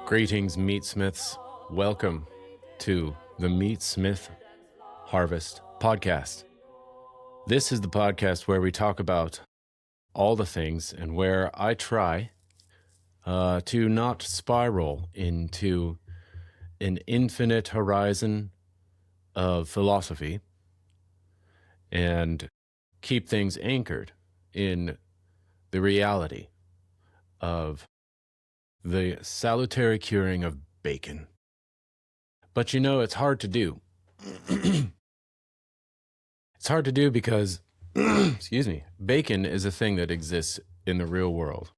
Greetings, Meatsmiths. Welcome to the Meatsmith Harvest podcast. This is the podcast where we talk about all the things and where I try to not spiral into an infinite horizon of philosophy and keep things anchored in the reality of the salutary curing of bacon. But you know, it's hard to do. It's hard to do because, excuse me, bacon is a thing that exists in the real world.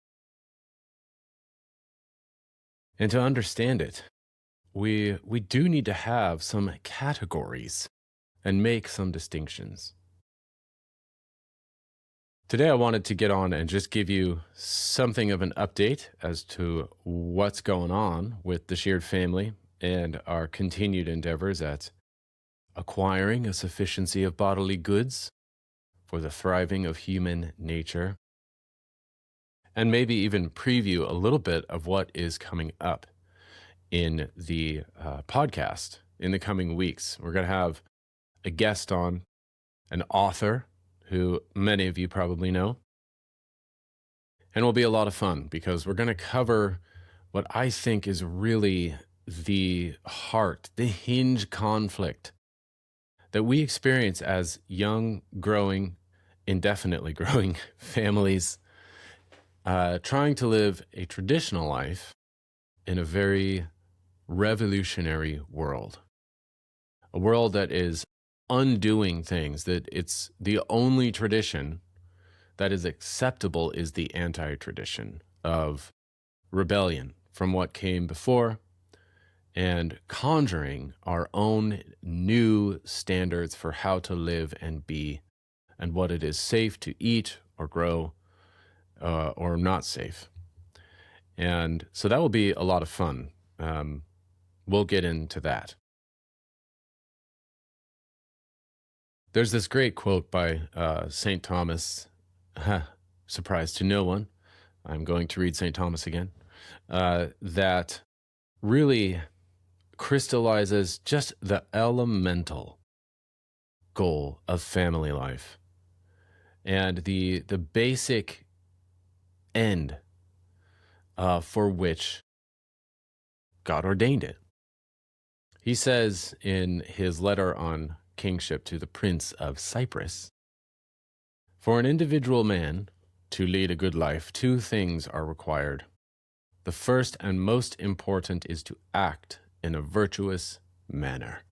And to understand it, we do need to have some categories and make some distinctions. Today I wanted to get on and just give you something of an update as to what's going on with the Sheard family and our continued endeavors at acquiring a sufficiency of bodily goods for the thriving of human nature, and maybe even preview a little bit of what is coming up in the podcast in the coming weeks. We're going to have a guest on, an author who many of you probably know. And will be a lot of fun because we're going to cover what I think is really the heart, the hinge conflict that we experience as young, growing, indefinitely growing families trying to live a traditional life in a very revolutionary world. A world that is undoing things, that it's the only tradition that is acceptable is the anti-tradition of rebellion from what came before and conjuring our own new standards for how to live and be and what it is safe to eat or grow or not safe. And so that will be a lot of fun. We'll get into that. There's this great quote by St. Thomas, surprise to no one, I'm going to read St. Thomas again, that really crystallizes just the elemental goal of family life and the basic end for which God ordained it. He says in his letter on kingship to the Prince of Cyprus, "For an individual man to lead a good life, two things are required. The first and most important is to act in a virtuous manner.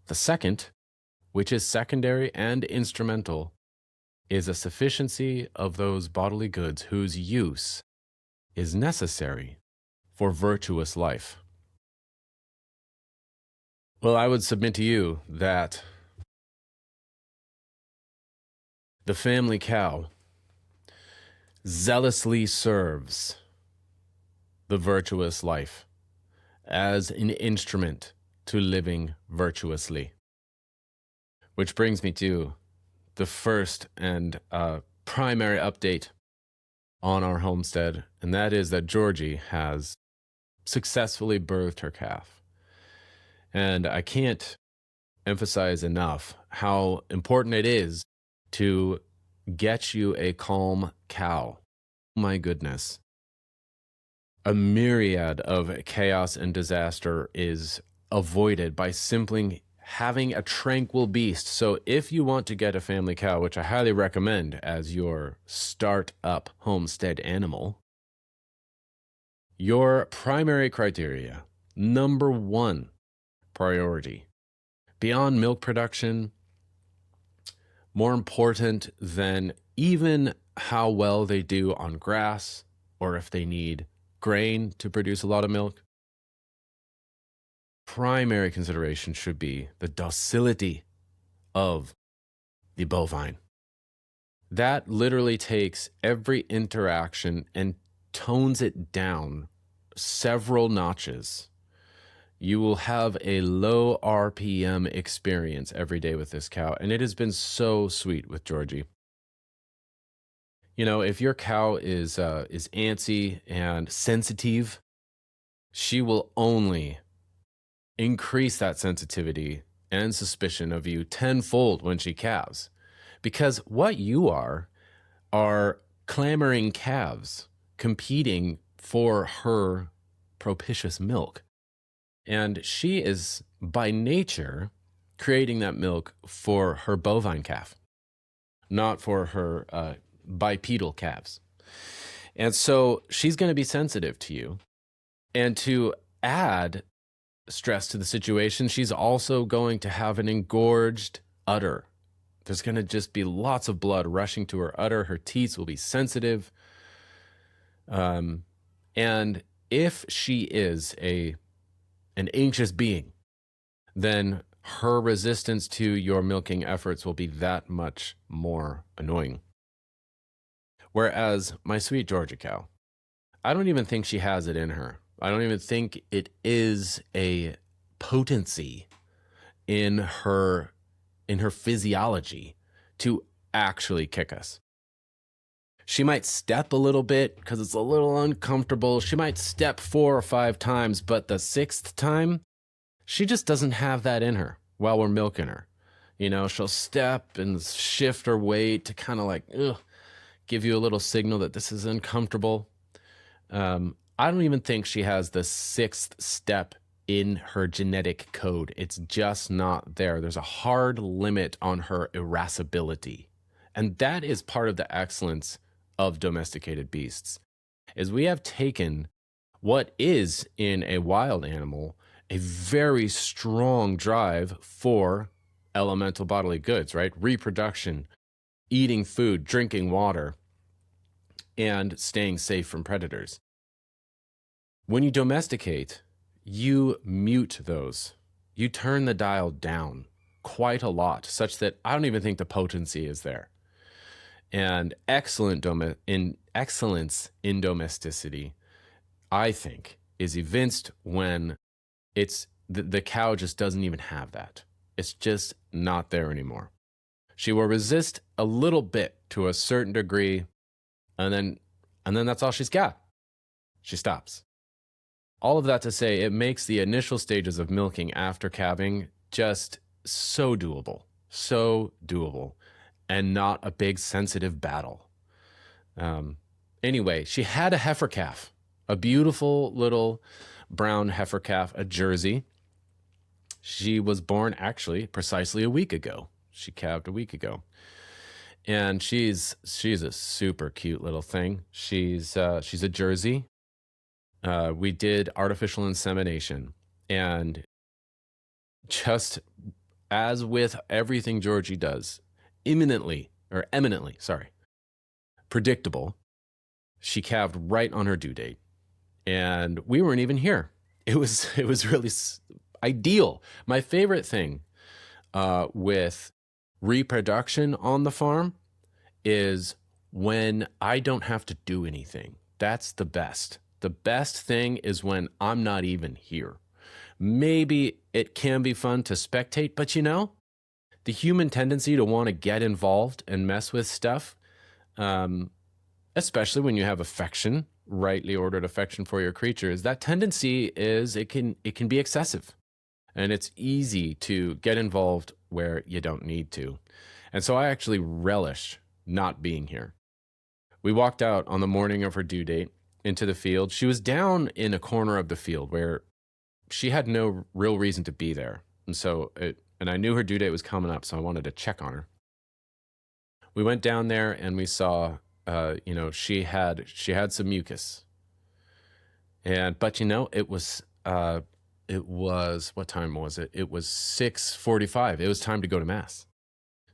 The second, which is secondary and instrumental, is a sufficiency of those bodily goods whose use is necessary for virtuous life." Well, I would submit to you that the family cow zealously serves the virtuous life as an instrument to living virtuously. Which brings me to the first and primary update on our homestead, and that is that Georgie has successfully birthed her calf. And I can't emphasize enough how important it is to get you a calm cow. My goodness. A myriad of chaos and disaster is avoided by simply having a tranquil beast. So if you want to get a family cow, which I highly recommend as your start-up homestead animal, your primary criteria, number one priority, beyond milk production, more important than even how well they do on grass or if they need grain to produce a lot of milk, primary consideration should be the docility of the bovine. That literally takes every interaction and tones it down several notches. You will have a low RPM experience every day with this cow, and it has been so sweet with Georgie. If your cow is antsy and sensitive, she will only increase that sensitivity and suspicion of you tenfold when she calves. Because what you are clamoring calves competing for her propitious milk. And she is, by nature, creating that milk for her bovine calf, not for her bipedal calves. And so she's going to be sensitive to you. And to add stress to the situation, she's also going to have an engorged udder. There's going to just be lots of blood rushing to her udder. Her teats will be sensitive. And if she is an anxious being, then her resistance to your milking efforts will be that much more annoying. Whereas my sweet Georgia cow, I don't even think she has it in her. I don't even think it is a potency in her physiology to actually kick us. She might step a little bit because it's a little uncomfortable. She might step 4 or 5 times, but the 6th time, she just doesn't have that in her while we're milking her. She'll step and shift her weight to kind of like, give you a little signal that this is uncomfortable. I don't even think she has the 6th step in her genetic code. It's just not there. There's a hard limit on her irascibility. And that is part of the excellence of domesticated beasts, is we have taken what is in a wild animal a very strong drive for elemental bodily goods, right? Reproduction, eating food, drinking water, and staying safe from predators. When you domesticate, you mute those. You turn the dial down quite a lot, such that I don't even think the potency is there. And excellence in domesticity, I think, is evinced when it's the cow just doesn't even have that. It's just not there anymore. She will resist a little bit to a certain degree, and then that's all she's got. She stops. All of that to say, it makes the initial stages of milking after calving just so doable, and not a big sensitive battle. Anyway, she had a heifer calf, a beautiful little brown heifer calf, a Jersey. She was born actually precisely a week ago. She calved a week ago. And she's a super cute little thing. She's a Jersey. We did artificial insemination, and just as with everything Georgie does, eminently predictable, she calved right on her due date, and we weren't even here. It was really ideal. My favorite thing with reproduction on the farm is when I don't have to do anything. That's the best. The best thing is when I'm not even here. Maybe it can be fun to spectate, but the human tendency to want to get involved and mess with stuff, especially when you have affection, rightly ordered affection for your creatures, that tendency is it can be excessive. And it's easy to get involved where you don't need to. And so I actually relish not being here. We walked out on the morning of her due date into the field. She was down in a corner of the field where she had no real reason to be there. And I knew her due date was coming up, so I wanted to check on her. We went down there and we saw, she had some mucus. But it was, what time was it? It was 6:45. It was time to go to Mass,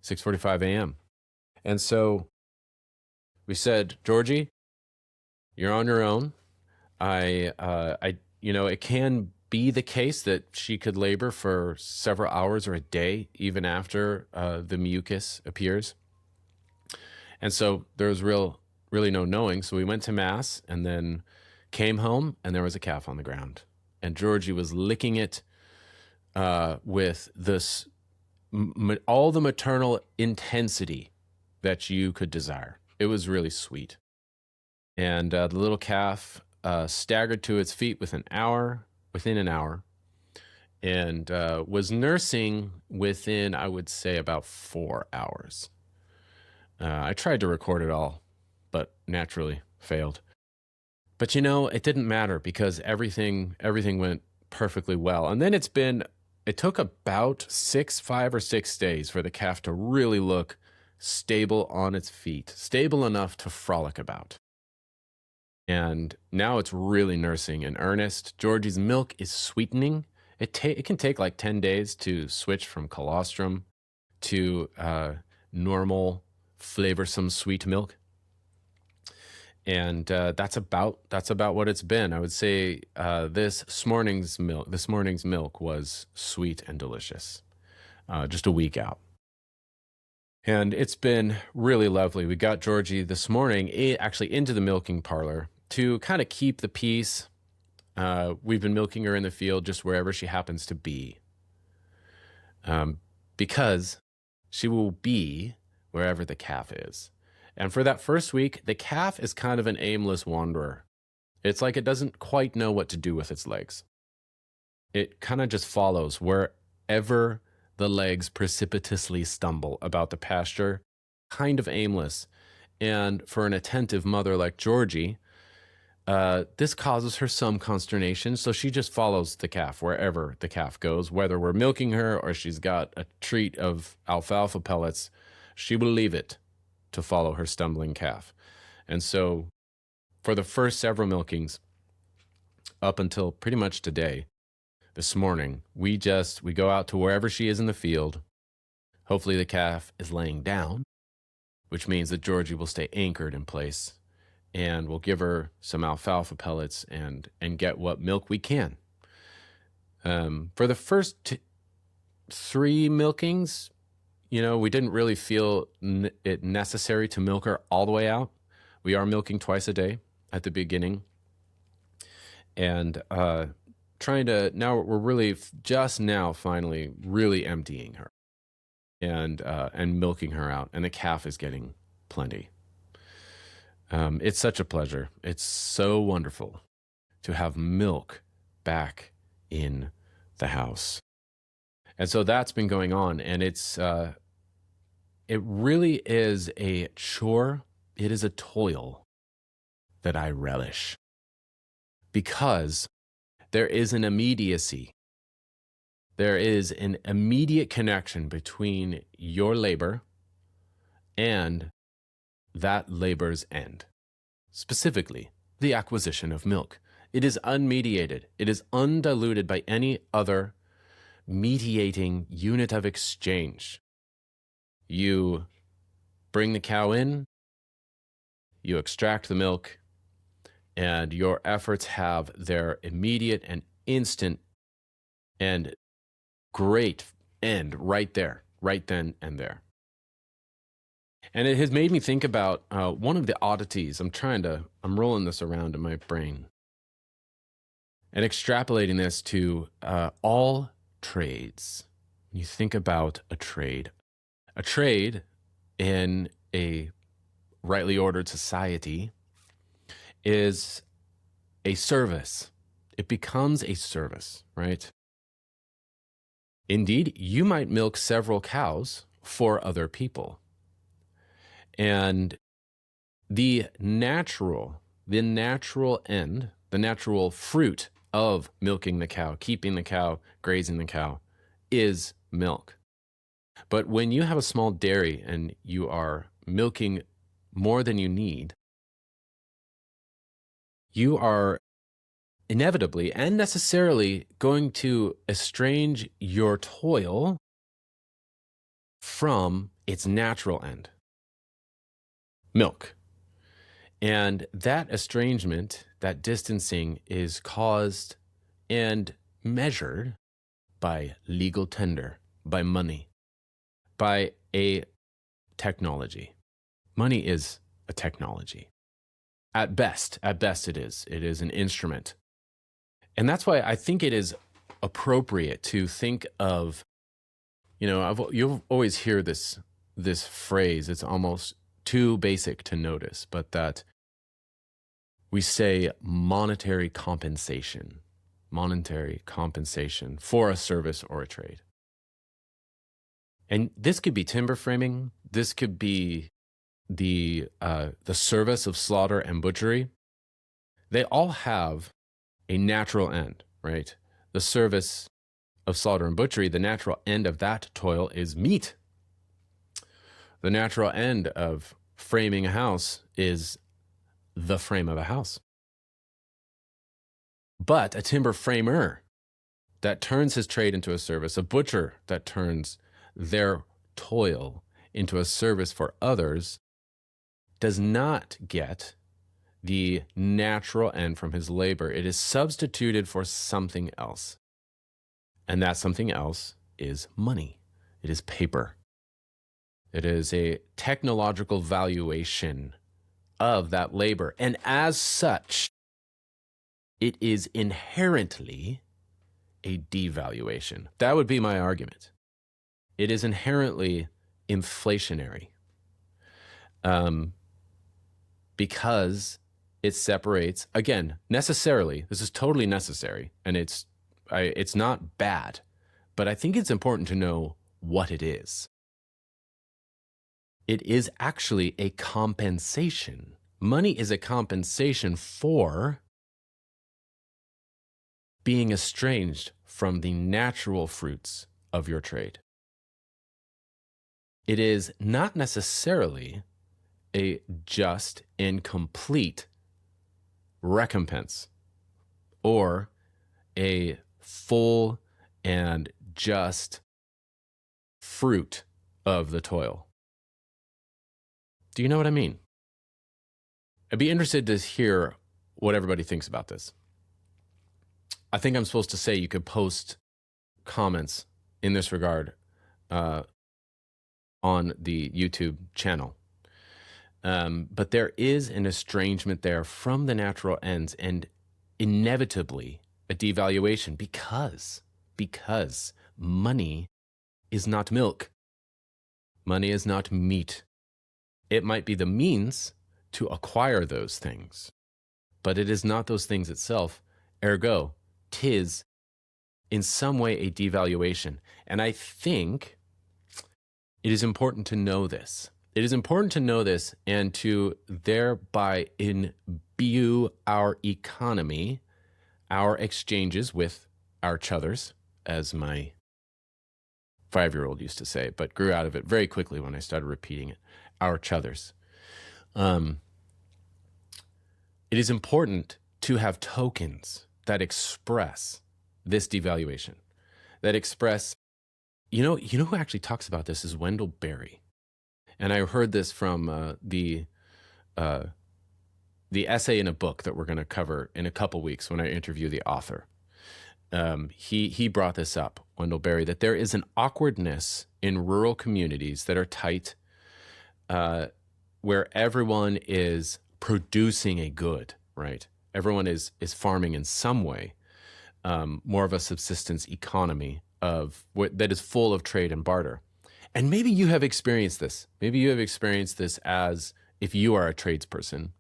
6:45 a.m. And so we said, Georgie, you're on your own. It can be the case that she could labor for several hours or a day, even after the mucus appears. And so there was really no knowing. So we went to Mass and then came home, and there was a calf on the ground. And Georgie was licking it with this all the maternal intensity that you could desire. It was really sweet. And the little calf staggered to its feet within an hour, and was nursing within, I would say, about 4 hours. I tried to record it all, but naturally failed. But it didn't matter because everything went perfectly well. And then it took about 5 or 6 days for the calf to really look stable on its feet, stable enough to frolic about. And now it's really nursing in earnest. Georgie's milk is sweetening. It can take like 10 days to switch from colostrum to normal, flavorsome sweet milk. And that's about what it's been. I would say this morning's milk was sweet and delicious, just a week out. And it's been really lovely. We got Georgie this morning actually into the milking parlor to kind of keep the peace. We've been milking her in the field just wherever she happens to be, because she will be wherever the calf is. And for that first week, the calf is kind of an aimless wanderer. It's like it doesn't quite know what to do with its legs. It kind of just follows wherever the legs precipitously stumble about the pasture, kind of aimless. And for an attentive mother like Georgie, this causes her some consternation, so she just follows the calf wherever the calf goes. Whether we're milking her or she's got a treat of alfalfa pellets, she will leave it to follow her stumbling calf. And so for the first several milkings, up until pretty much today, this morning, we go out to wherever she is in the field. Hopefully the calf is laying down, which means that Georgie will stay anchored in place, and we'll give her some alfalfa pellets and get what milk we can. For the first 3 milkings, we didn't really feel it necessary to milk her all the way out. We are milking twice a day at the beginning, and now we're really just now finally really emptying her and milking her out, and the calf is getting plenty. It's such a pleasure. It's so wonderful to have milk back in the house. And so that's been going on, and it really is a chore. It is a toil that I relish, because there is an immediacy. There is an immediate connection between your labor and that labor's end, specifically the acquisition of milk. It is unmediated. It is undiluted by any other mediating unit of exchange. You bring the cow in, you extract the milk, and your efforts have their immediate and instant and great end right there, right then and there. And it has made me think about one of the oddities. I'm rolling this around in my brain and extrapolating this to all trades. When you think about a trade in a rightly ordered society is a service. It becomes a service, right? Indeed, you might milk several cows for other people. And the natural end, the natural fruit of milking the cow, keeping the cow, grazing the cow, is milk. But when you have a small dairy and you are milking more than you need, you are inevitably and necessarily going to estrange your toil from its natural end, milk. And that estrangement, that distancing, is caused and measured by legal tender, by money, by a technology. Money is a technology. At best it is. It is an instrument. And that's why I think it is appropriate to think of, you'll always hear this phrase. It's almost too basic to notice, but that we say monetary compensation for a service or a trade. And this could be timber framing. This could be the service of slaughter and butchery. They all have a natural end, right? The service of slaughter and butchery, the natural end of that toil is meat. The natural end of framing a house is the frame of a house. But a timber framer that turns his trade into a service, a butcher that turns their toil into a service for others, does not get the natural end from his labor. It is substituted for something else. And that something else is money. It is paper. It is a technological valuation of that labor. And as such, it is inherently a devaluation. That would be my argument. It is inherently inflationary because it separates, again, necessarily, this is totally necessary, and it's not bad, but I think it's important to know what it is. It is actually a compensation. Money is a compensation for being estranged from the natural fruits of your trade. It is not necessarily a just and complete recompense or a full and just fruit of the toil. Do you know what I mean? I'd be interested to hear what everybody thinks about this. I think I'm supposed to say you could post comments in this regard on the YouTube channel. But there is an estrangement there from the natural ends and inevitably a devaluation because money is not milk. Money is not meat. It might be the means to acquire those things, but it is not those things itself. Ergo, 'tis in some way a devaluation. And I think it is important to know this. It is important to know this and to thereby imbue our economy, our exchanges with our chuthers, as my 5-year-old used to say, but grew out of it very quickly when I started repeating it, our chuthers. It is important to have tokens that express this devaluation, that express, you know who actually talks about this is Wendell Berry. And I heard this from the essay in a book that we're going to cover in a couple weeks when I interview the author. He brought this up, Wendell Berry, that there is an awkwardness in rural communities that are tight, where everyone is producing a good, right? Everyone is farming in some way, more of a subsistence economy that is full of trade and barter. And maybe you have experienced this. Maybe you have experienced this as if you are a tradesperson.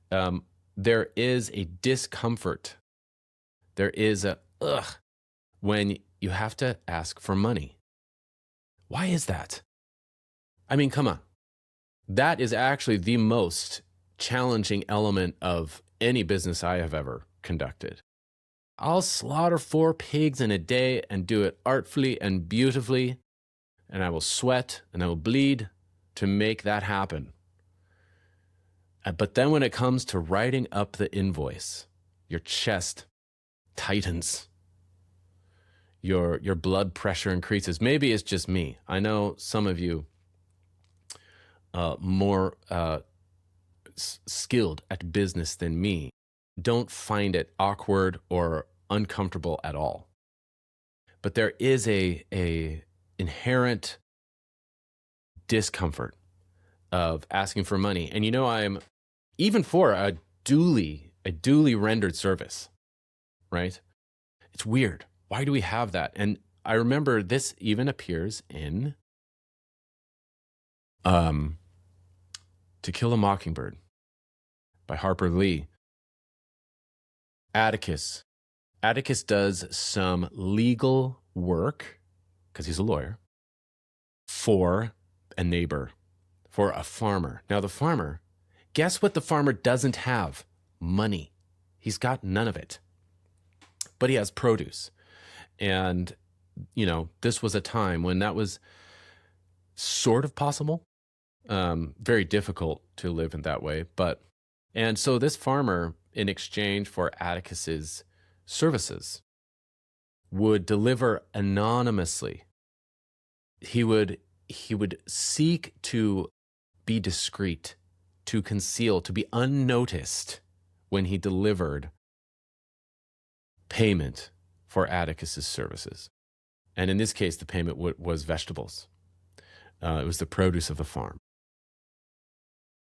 There is a discomfort. There is a when you have to ask for money. Why is that? I mean, come on. That is actually the most challenging element of any business I have ever conducted. I'll slaughter 4 pigs in a day and do it artfully and beautifully, and I will sweat and I will bleed to make that happen. But then when it comes to writing up the invoice, your chest tightens. Your blood pressure increases. Maybe it's just me. I know some of you more skilled at business than me don't find it awkward or uncomfortable at all. But there is a inherent discomfort of asking for money. And I'm even for a duly rendered service, right? It's weird. Why do we have that? And I remember this even appears in To Kill a Mockingbird by Harper Lee. Atticus. Atticus does some legal work, because he's a lawyer, for a neighbor, for a farmer. Now, the farmer, guess what the farmer doesn't have? Money. He's got none of it. But he has produce. And, this was a time when that was sort of possible. Very difficult to live in that way. And so this farmer, in exchange for Atticus's services, would deliver anonymously. He would seek to be discreet, to conceal, to be unnoticed when he delivered payment for Atticus's services. And in this case, the payment was vegetables. It was the produce of the farm.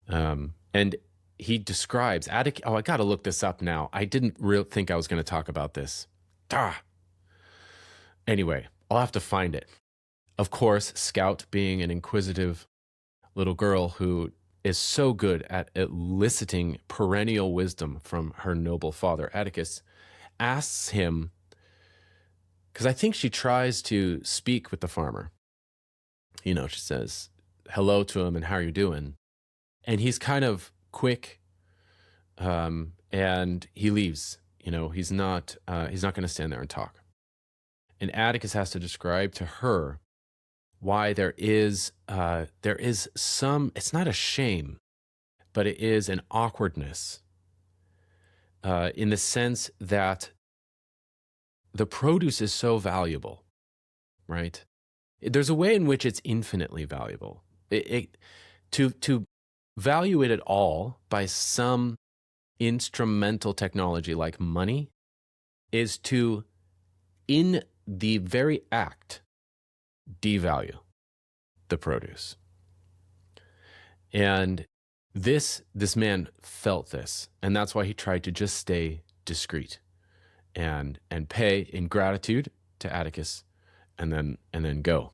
And he describes Atticus. Oh, I got to look this up now. I didn't really think I was going to talk about this. Anyway, I'll have to find it. Of course, Scout, being an inquisitive little girl who is so good at eliciting perennial wisdom from her noble father, Atticus, asks him, because I think she tries to speak with the farmer. She says hello to him and how are you doing? And he's kind of quick, and he leaves. He's not going to stand there and talk. And Atticus has to describe to her why there is some. It's not a shame, but it is an awkwardness, in the sense that the produce is so valuable, right? There's a way in which it's infinitely valuable. To value it at all by some instrumental technology like money is to, in the very act, devalue the produce. And this man felt this, and that's why he tried to just stay discreet and pay in gratitude to Atticus and then go.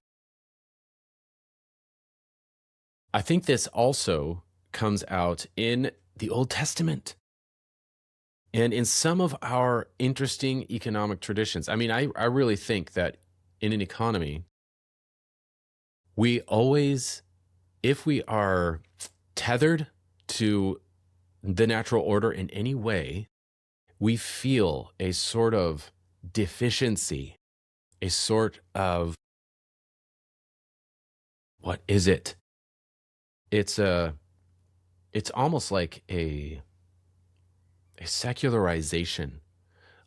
I think this also comes out in the Old Testament and in some of our interesting economic traditions. I mean, I really think that in an economy, we always, if we are tethered to the natural order in any way, we feel a sort of deficiency, a sort of, what is it? It's almost like a secularization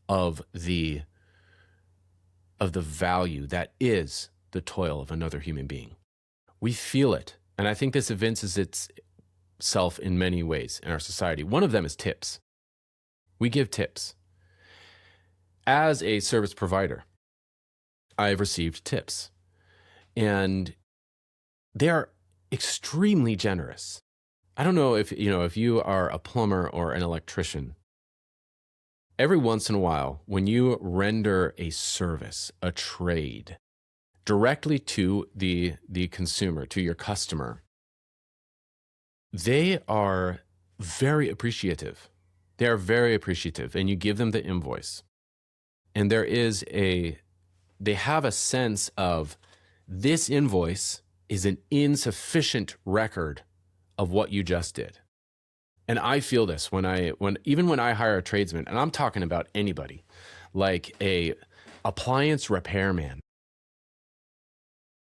of the value that is the toil of another human being. We feel it, and I think this evinces itself in many ways in our society. One of them is tips. We give tips. As a service provider, I've received tips, and they are extremely generous. I don't know if you are a plumber or an electrician. Every once in a while, when you render a service, a trade, directly to the consumer, to your customer, they are very appreciative. They are very appreciative, and you give them the invoice. And they have a sense of, this invoice is an insufficient record of what you just did. And I feel this even when I hire a tradesman, and I'm talking about anybody, like a appliance repairman.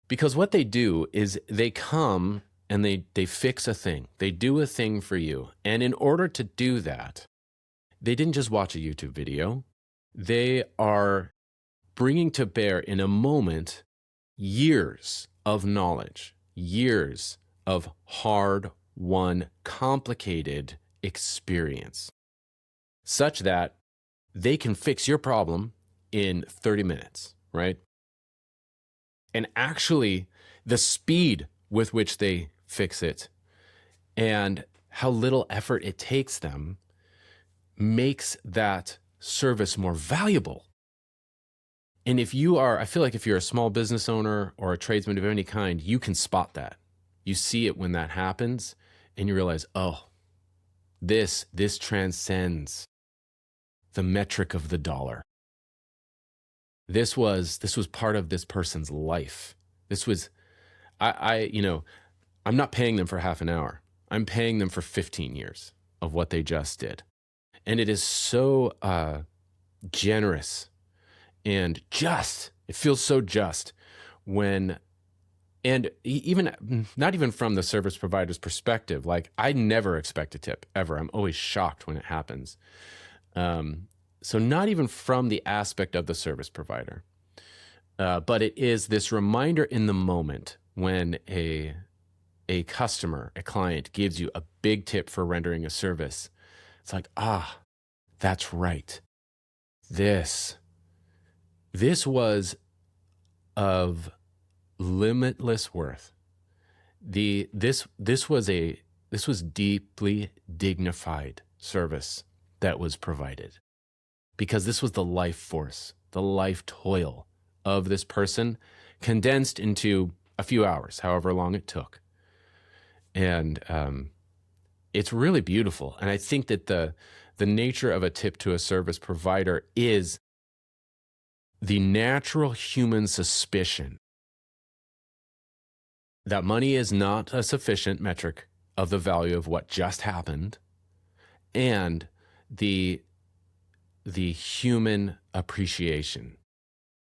Because what they do is they come and they fix a thing. They do a thing for you. And in order to do that, they didn't just watch a YouTube video. They are bringing to bear in a moment years of knowledge, years of hard-won, complicated experience, such that they can fix your problem in 30 minutes, right? And actually, the speed with which they fix it and how little effort it takes them makes that service more valuable. And I feel like if you're a small business owner or a tradesman of any kind, you can spot that. You see it when that happens, and you realize, oh, this transcends the metric of the dollar. This was part of this person's life. This was, I'm not paying them for half an hour. I'm paying them for 15 years of what they just did. And it is so generous and just. It feels so just when, and even not even from the service provider's perspective, like I never expect a tip ever. I'm always shocked when it happens. So not even from the aspect of the service provider, but it is this reminder in the moment when a customer, a client gives you a big tip for rendering a service. It's like, that's right. This was of limitless worth. This was deeply dignified service that was provided, because this was the life force, the life toil of this person condensed into a few hours, however long it took. And it's really beautiful. And I think that the nature of a tip to a service provider is the natural human suspicion that money is not a sufficient metric of the value of what just happened, and the human appreciation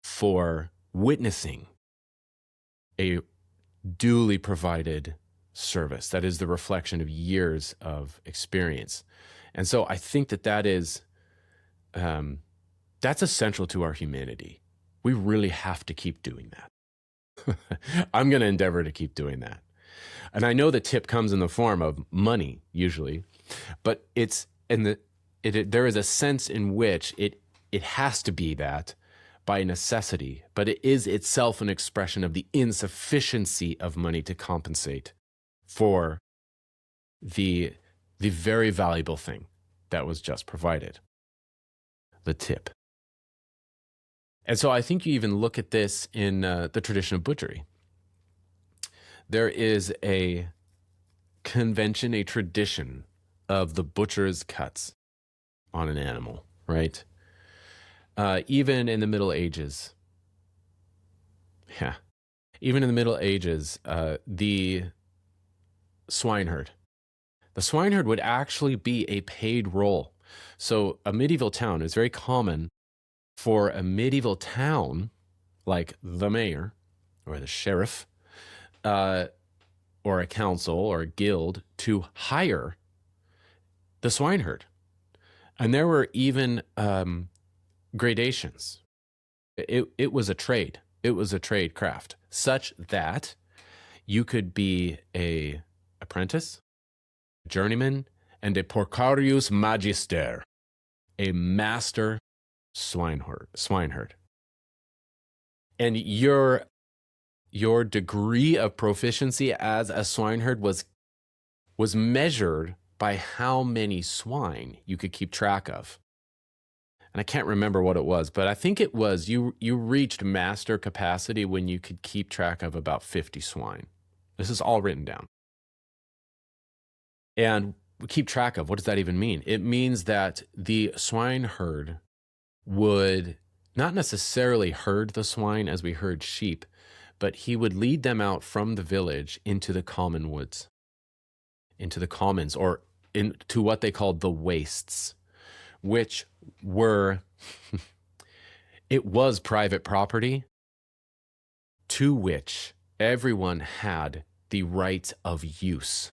for witnessing a duly provided service that is the reflection of years of experience. And so I think that is that's essential to our humanity. We really have to keep doing that. I'm going to endeavor to keep doing that. And I know the tip comes in the form of money usually, but there is a sense in which it has to be that by necessity, but it is itself an expression of the insufficiency of money to compensate for the very valuable thing that was just provided, the tip. And so I think you even look at this in the tradition of butchery. There is a convention, a tradition of the butcher's cuts on an animal, right? Even in the Middle Ages, even in the Middle Ages, the swineherd would actually be a paid role. So a medieval town is very common for a medieval town, like the mayor or the sheriff, or a council or a guild, to hire the swineherd. And there were even gradations. It was a trade. It was a trade craft, such that you could be a apprentice, journeyman, and a porcarius magister, a master swineherd. And your degree of proficiency as a swineherd was measured by how many swine you could keep track of. And I can't remember what it was, but I think it was you reached master capacity when you could keep track of about 50 swine. This is all written down. And keep track of, what does that even mean? It means that the swineherd would not necessarily herd the swine as we herd sheep, but he would lead them out from the village into the common woods, into the commons, or into what they called the wastes, which were, it was private property to which everyone had the right of use.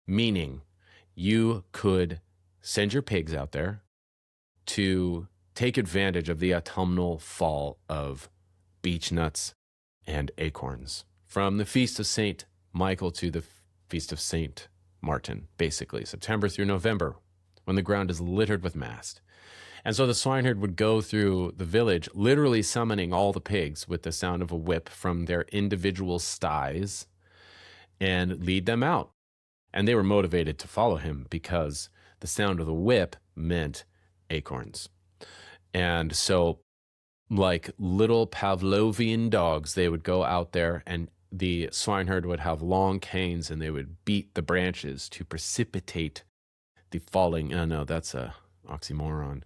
Meaning, you could send your pigs out there to take advantage of the autumnal fall of beech nuts and acorns from the Feast of St. Michael to the Feast of St. Martin, basically, September through November, when the ground is littered with mast. And so the swineherd would go through the village, literally summoning all the pigs with the sound of a whip from their individual sties, and lead them out. And they were motivated to follow him because the sound of the whip meant acorns. And so, like little Pavlovian dogs, they would go out there and the swineherd would have long canes and they would beat the branches to precipitate the falling. Oh, no, that's a oxymoron.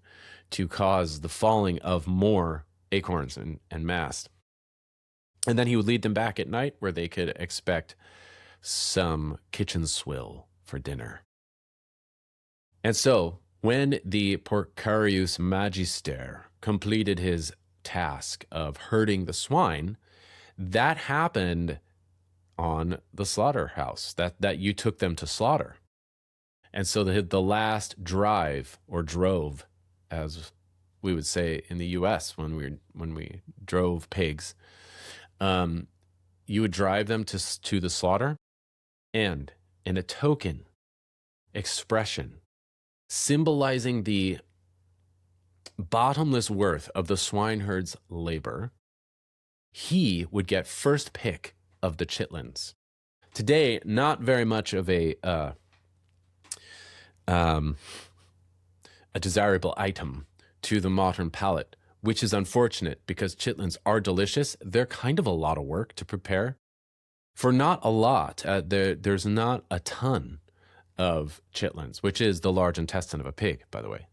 To cause the falling of more acorns and mast. And then he would lead them back at night where they could expect some kitchen swill for dinner. And so when the Porcarius Magister completed his task of herding the swine, that happened on the slaughterhouse, that you took them to slaughter. And so the last drive or drove, as we would say in the U.S. when we drove pigs, you would drive them to the slaughter, and in a token expression symbolizing the bottomless worth of the swineherd's labor, he would get first pick of the chitlins. Today, not very much of a desirable item to the modern palate, which is unfortunate because chitlins are delicious. They're kind of a lot of work to prepare. For not a lot, there's not a ton of chitlins, which is the large intestine of a pig, by the way.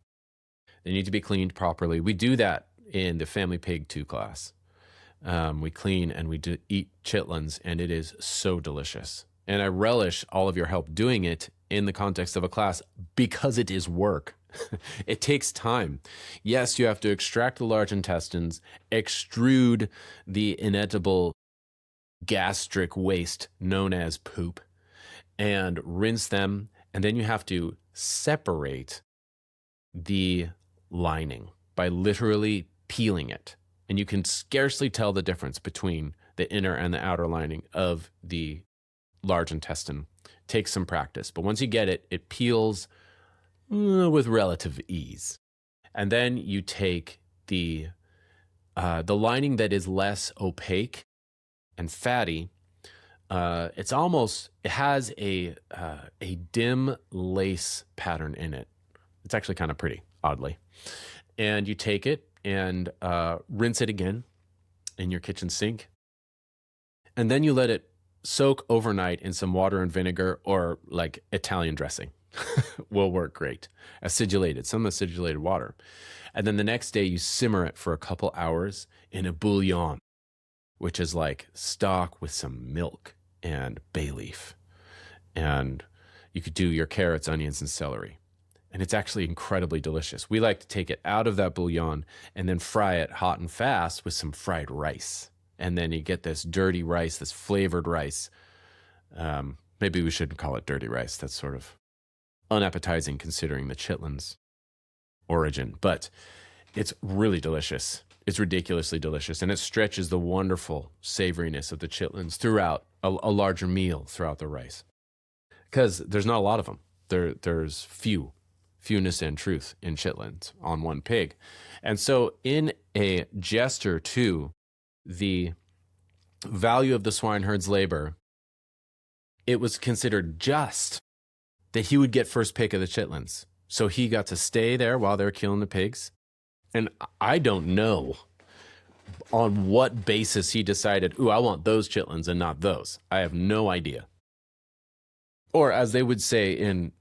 They need to be cleaned properly. We do that in the Family Pig 2 class. We clean and we eat chitlins, and it is so delicious. And I relish all of your help doing it in the context of a class because it is work. It takes time. Yes, you have to extract the large intestines, extrude the inedible gastric waste known as poop, and rinse them. And then you have to separate the lining by literally peeling it. And you can scarcely tell the difference between the inner and the outer lining of the large intestine. It takes some practice, but once you get it, it peels with relative ease. And then you take the lining that is less opaque and fatty. It has a dim lace pattern in it. It's actually kind of pretty, oddly. And you take it and rinse it again in your kitchen sink. And then you let it soak overnight in some water and vinegar, or like Italian dressing will work great. Some acidulated water. And then the next day you simmer it for a couple hours in a bouillon, which is like stock with some milk and bay leaf. And you could do your carrots, onions, and celery. And it's actually incredibly delicious. We like to take it out of that bouillon and then fry it hot and fast with some fried rice. And then you get this dirty rice, this flavored rice. Maybe we shouldn't call it dirty rice. That's sort of unappetizing considering the chitlins' origin. But it's really delicious. It's ridiculously delicious. And it stretches the wonderful savoriness of the chitlins throughout a larger meal throughout the rice. Because there's not a lot of them. There's fewness and truth in chitlins on one pig. And so in a gesture to the value of the swineherd's labor, it was considered just that he would get first pick of the chitlins. So he got to stay there while they were killing the pigs. And I don't know on what basis he decided, I want those chitlins and not those. I have no idea. Or as they would say in,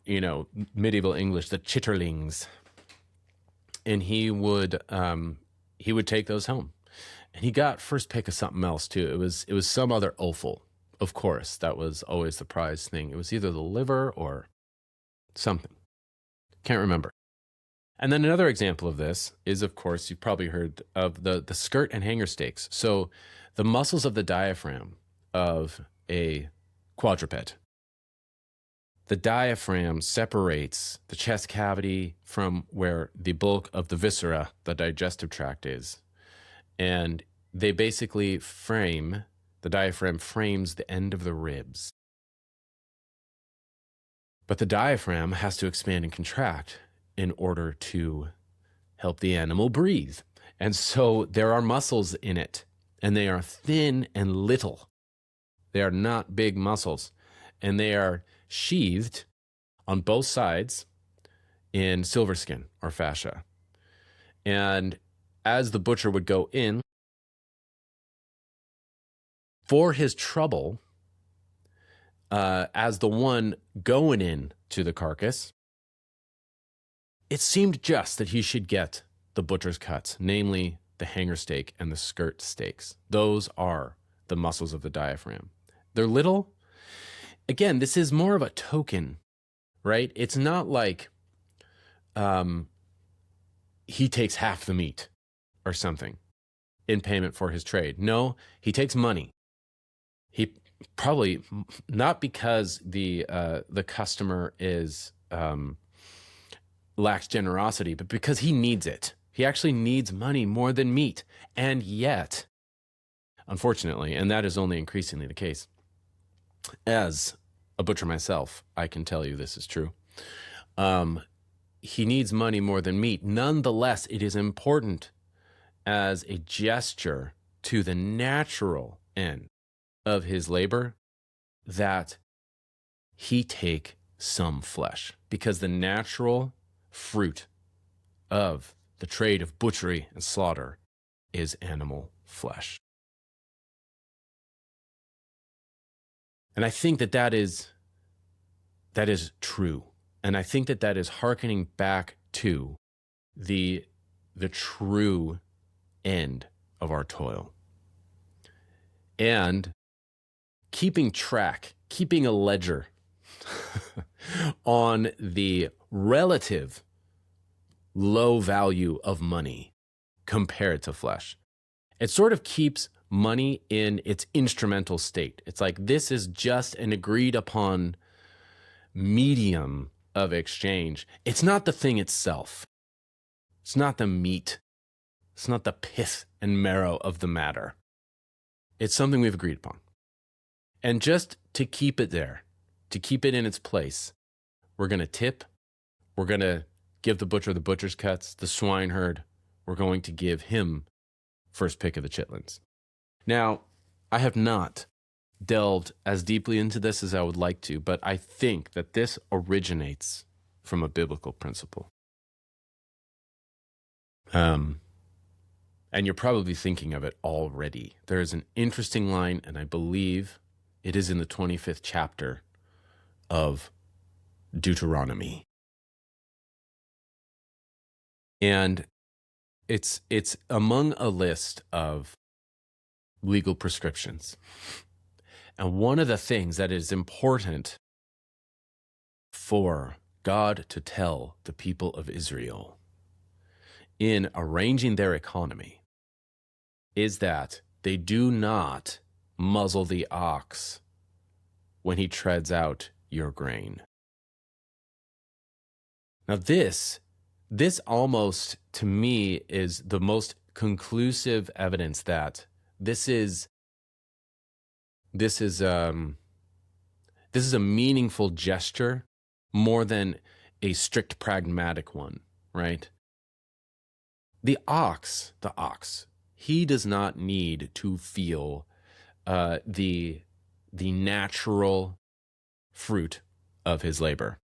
medieval English, the chitterlings. And he would take those home. And he got first pick of something else too. It was some other offal. Of course, that was always the prize thing. It was either the liver or something. Can't remember. And then another example of this is, of course, you've probably heard of the skirt and hanger steaks. So the muscles of the diaphragm of a quadruped. The diaphragm separates the chest cavity from where the bulk of the viscera, the digestive tract, is. And they basically the diaphragm frames the end of the ribs. But the diaphragm has to expand and contract in order to help the animal breathe. And so there are muscles in it, and they are thin and little. They are not big muscles, and they are sheathed on both sides in silver skin or fascia. And as the butcher would go in, for his trouble as the one going in to the carcass, it seemed just that he should get the butcher's cuts, namely the hanger steak and the skirt steaks. Those are the muscles of the diaphragm. They're little. Again, this is more of a token, right? It's not like he takes half the meat or something in payment for his trade. No, he takes money. He probably, not because the customer is lacks generosity, but because he needs it. He actually needs money more than meat. And yet, unfortunately, and that is only increasingly the case, as a butcher myself, I can tell you this is true. He needs money more than meat. Nonetheless, it is important as a gesture to the natural end of his labor that he take some flesh, because the natural fruit of the trade of butchery and slaughter is animal flesh. And I think that is true. And I think that is hearkening back to the true end of our toil. And keeping track, keeping a ledger on the relative low value of money compared to flesh. It sort of keeps money in its instrumental state. It's like this is just an agreed upon medium of exchange. It's not the thing itself. It's not the meat. It's not the pith and marrow of the matter. It's something we've agreed upon. And just to keep it there, to keep it in its place, we're going to tip. We're going to give the butcher the butcher's cuts, the swineherd. We're going to give him first pick of the chitlins. Now, I have not delved as deeply into this as I would like to, but I think that this originates from a biblical principle. And you're probably thinking of it already. There is an interesting line, and I believe it is in the 25th chapter of Deuteronomy. And it's among a list of legal prescriptions. And one of the things that is important for God to tell the people of Israel in arranging their economy is that they do not muzzle the ox when he treads out your grain. Now this almost, to me, is the most conclusive evidence that this is a meaningful gesture more than a strict pragmatic one, right? The ox, he does not need to feel the natural fruit of his labor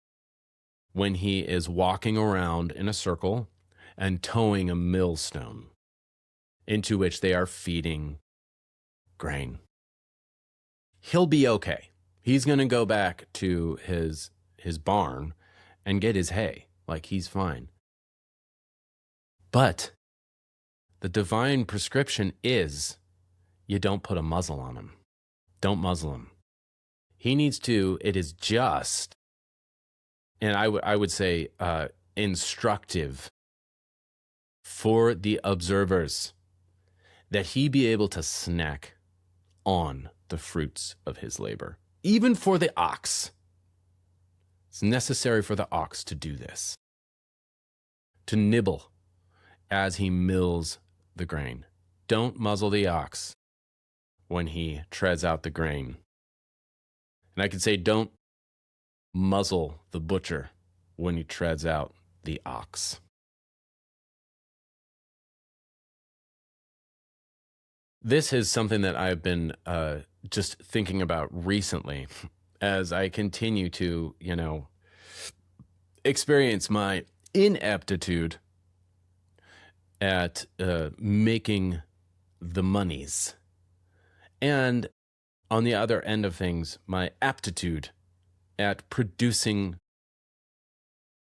when he is walking around in a circle and towing a millstone into which they are feeding grain. He'll be okay. He's going to go back to his barn and get his hay. Like, he's fine. But the divine prescription is you don't put a muzzle on him. Don't muzzle him. He needs to, it is just, and I would say instructive for the observers that he be able to snack on the fruits of his labor. Even for the ox. It's necessary for the ox to do this. To nibble as he mills the grain. Don't muzzle the ox when he treads out the grain. And I could say don't muzzle the butcher when he treads out the ox. This is something that I've been just thinking about recently as I continue to, experience my ineptitude at making the monies. And on the other end of things, my aptitude at producing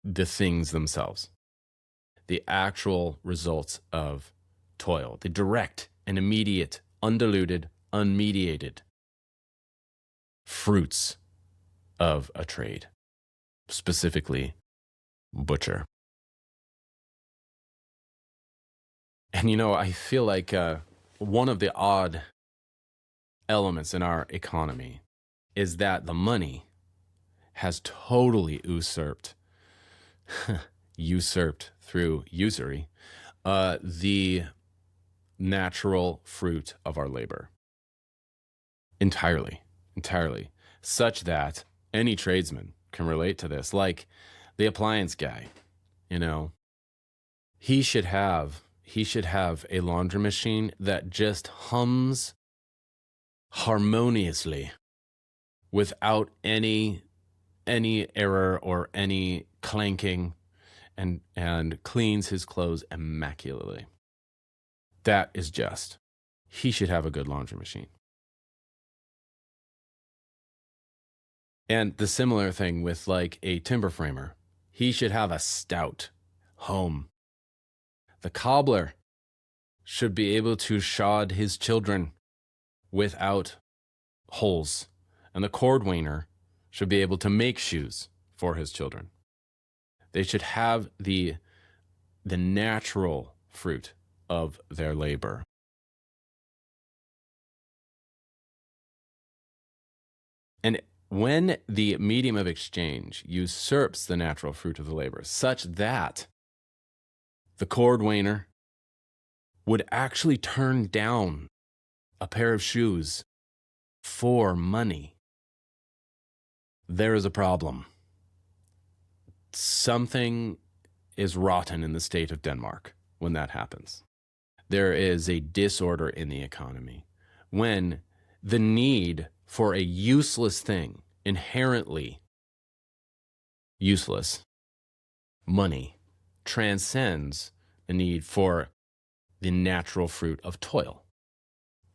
the things themselves, the actual results of toil, the direct and immediate, undiluted, unmediated fruits of a trade, specifically butcher. And I feel like one of the odd elements in our economy is that the money has totally usurped through usury, the natural fruit of our labor. Entirely, such that any tradesman can relate to this. Like the appliance guy, he should have a laundry machine that just hums harmoniously without any error or any clanking, and cleans his clothes immaculately. That is just. He should have a good laundry machine. And the similar thing with like a timber framer. He should have a stout home. The cobbler should be able to shod his children without holes. And the cordwainer should be able to make shoes for his children. They should have the natural fruit of their labor. And when the medium of exchange usurps the natural fruit of the labor, such that the cordwainer would actually turn down a pair of shoes for money, there is a problem. Something is rotten in the state of Denmark when that happens. There is a disorder in the economy when the need for a useless thing, inherently useless, money, transcends the need for the natural fruit of toil,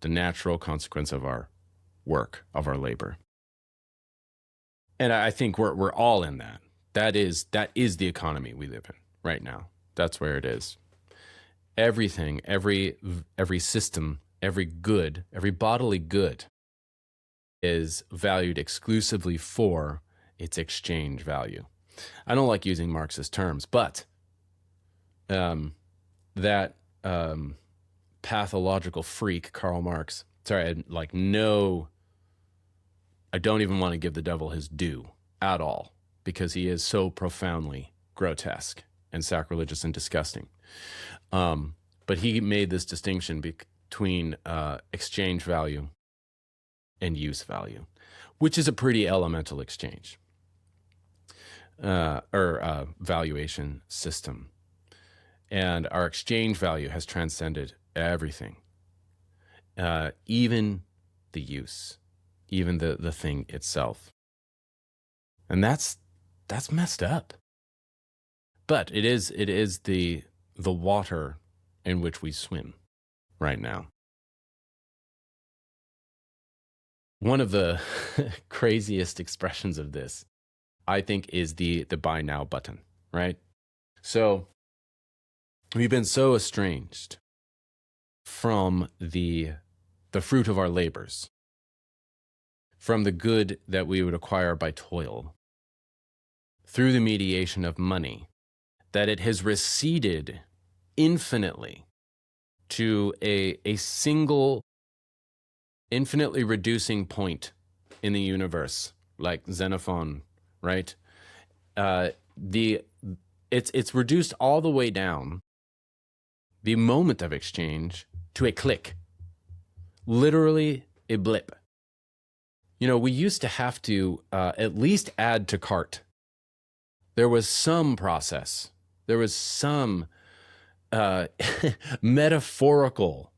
the natural consequence of our work, of our labor. And I think we're all in that. That is the economy we live in right now. That's where it is. Everything, every system, every good, every bodily good is valued exclusively for its exchange value. I don't like using Marxist terms, but that pathological freak, Karl Marx, I don't even want to give the devil his due at all, because he is so profoundly grotesque and sacrilegious and disgusting. But he made this distinction between exchange value and use value, which is a pretty elemental exchange or valuation system. And our exchange value has transcended everything, even the use, even the thing itself. And that's messed up. But it is the water in which we swim right now. One of the craziest expressions of this, I think, is the buy now button, right? So we've been so estranged from the fruit of our labors, from the good that we would acquire by toil, through the mediation of money, that it has receded infinitely to a single, infinitely reducing point in the universe, like Xenophon, right? It's reduced all the way down, the moment of exchange, to a click, literally a blip. We used to have to at least add to cart. There was some process. There was some metaphorical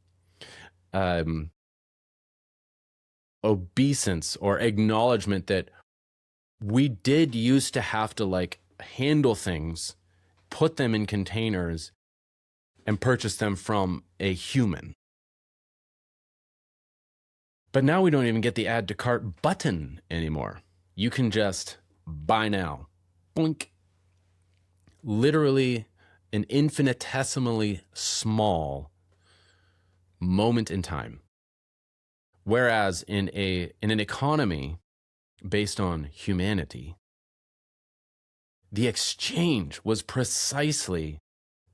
obeisance or acknowledgement that we did used to have to handle things, put them in containers, and purchase them from a human. But now we don't even get the add to cart button anymore. You can just buy now. Boink. Literally an infinitesimally small moment in time. Whereas in an economy based on humanity, the exchange was precisely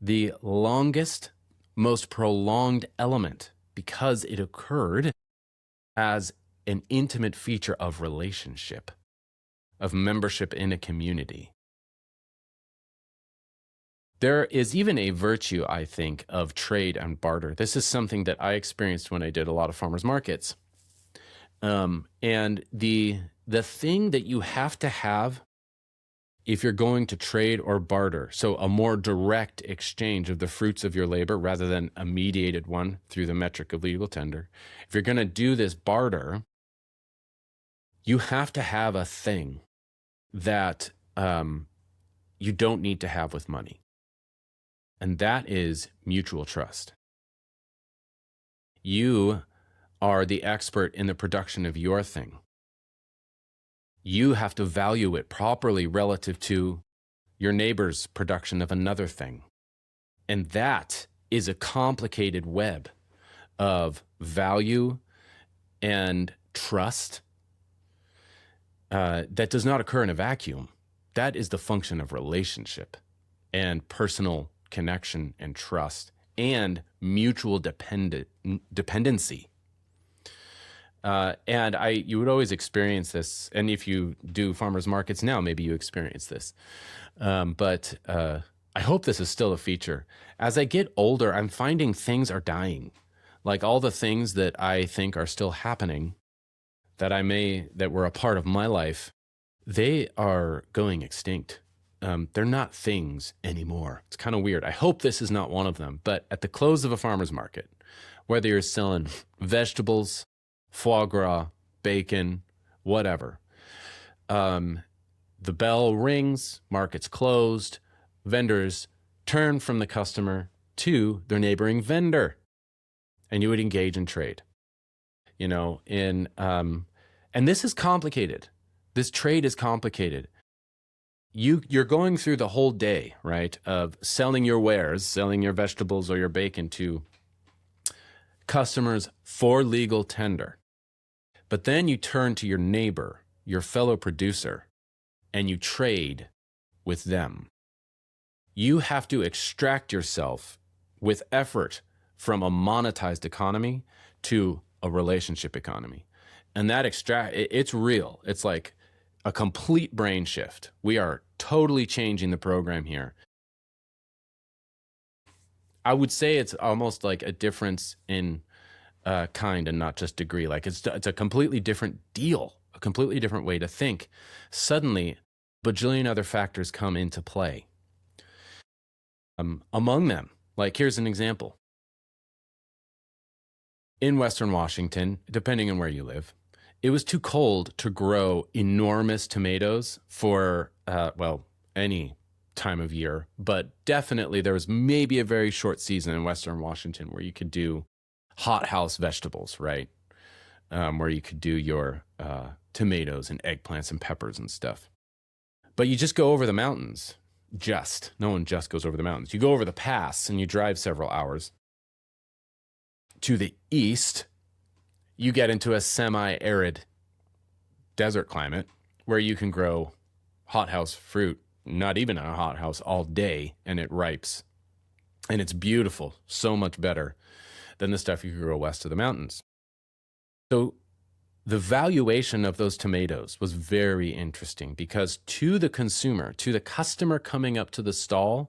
the longest, most prolonged element because it occurred as an intimate feature of relationship, of membership in a community. There is even a virtue, I think, of trade and barter. This is something that I experienced when I did a lot of farmers markets. And the thing that you have to have if you're going to trade or barter, so a more direct exchange of the fruits of your labor rather than a mediated one through the metric of legal tender, if you're going to do this barter, you have to have a thing that you don't need to have with money. And that is mutual trust. You are the expert in the production of your thing. You have to value it properly relative to your neighbor's production of another thing. And that is a complicated web of value and trust that does not occur in a vacuum. That is the function of relationship and personal connection and trust and mutual dependency. And you would always experience this. And if you do farmers markets now, maybe you experience this. But I hope this is still a feature. As I get older, I'm finding things are dying. Like all the things that I think are still happening that were a part of my life, they are going extinct. They're not things anymore. It's kind of weird. I hope this is not one of them. But at the close of a farmer's market, whether you're selling vegetables, foie gras, bacon, whatever, the bell rings, market's closed, vendors turn from the customer to their neighboring vendor, and you would engage in trade. And this is complicated. This trade is complicated. You're going through the whole day, right, of selling your wares, selling your vegetables or your bacon to customers for legal tender. But then you turn to your neighbor, your fellow producer, and you trade with them. You have to extract yourself with effort from a monetized economy to a relationship economy. And that it's real. It's like a complete brain shift. We are totally changing the program here. I would say it's almost like a difference in kind and not just degree. Like it's a completely different deal, a completely different way to think. Suddenly, a bajillion other factors come into play. Among them, like here's an example. In Western Washington, depending on where you live, it was too cold to grow enormous tomatoes for, any time of year. But definitely there was maybe a very short season in Western Washington where you could do hothouse vegetables, right? Where you could do your tomatoes and eggplants and peppers and stuff. But you just go over the mountains. No one just goes over the mountains. You go over the pass and you drive several hours. To the east, you get into a semi-arid desert climate where you can grow hothouse fruit, not even in a hothouse, all day, and it ripes. And it's beautiful, so much better than the stuff you can grow west of the mountains. So the valuation of those tomatoes was very interesting because to the consumer, to the customer coming up to the stall,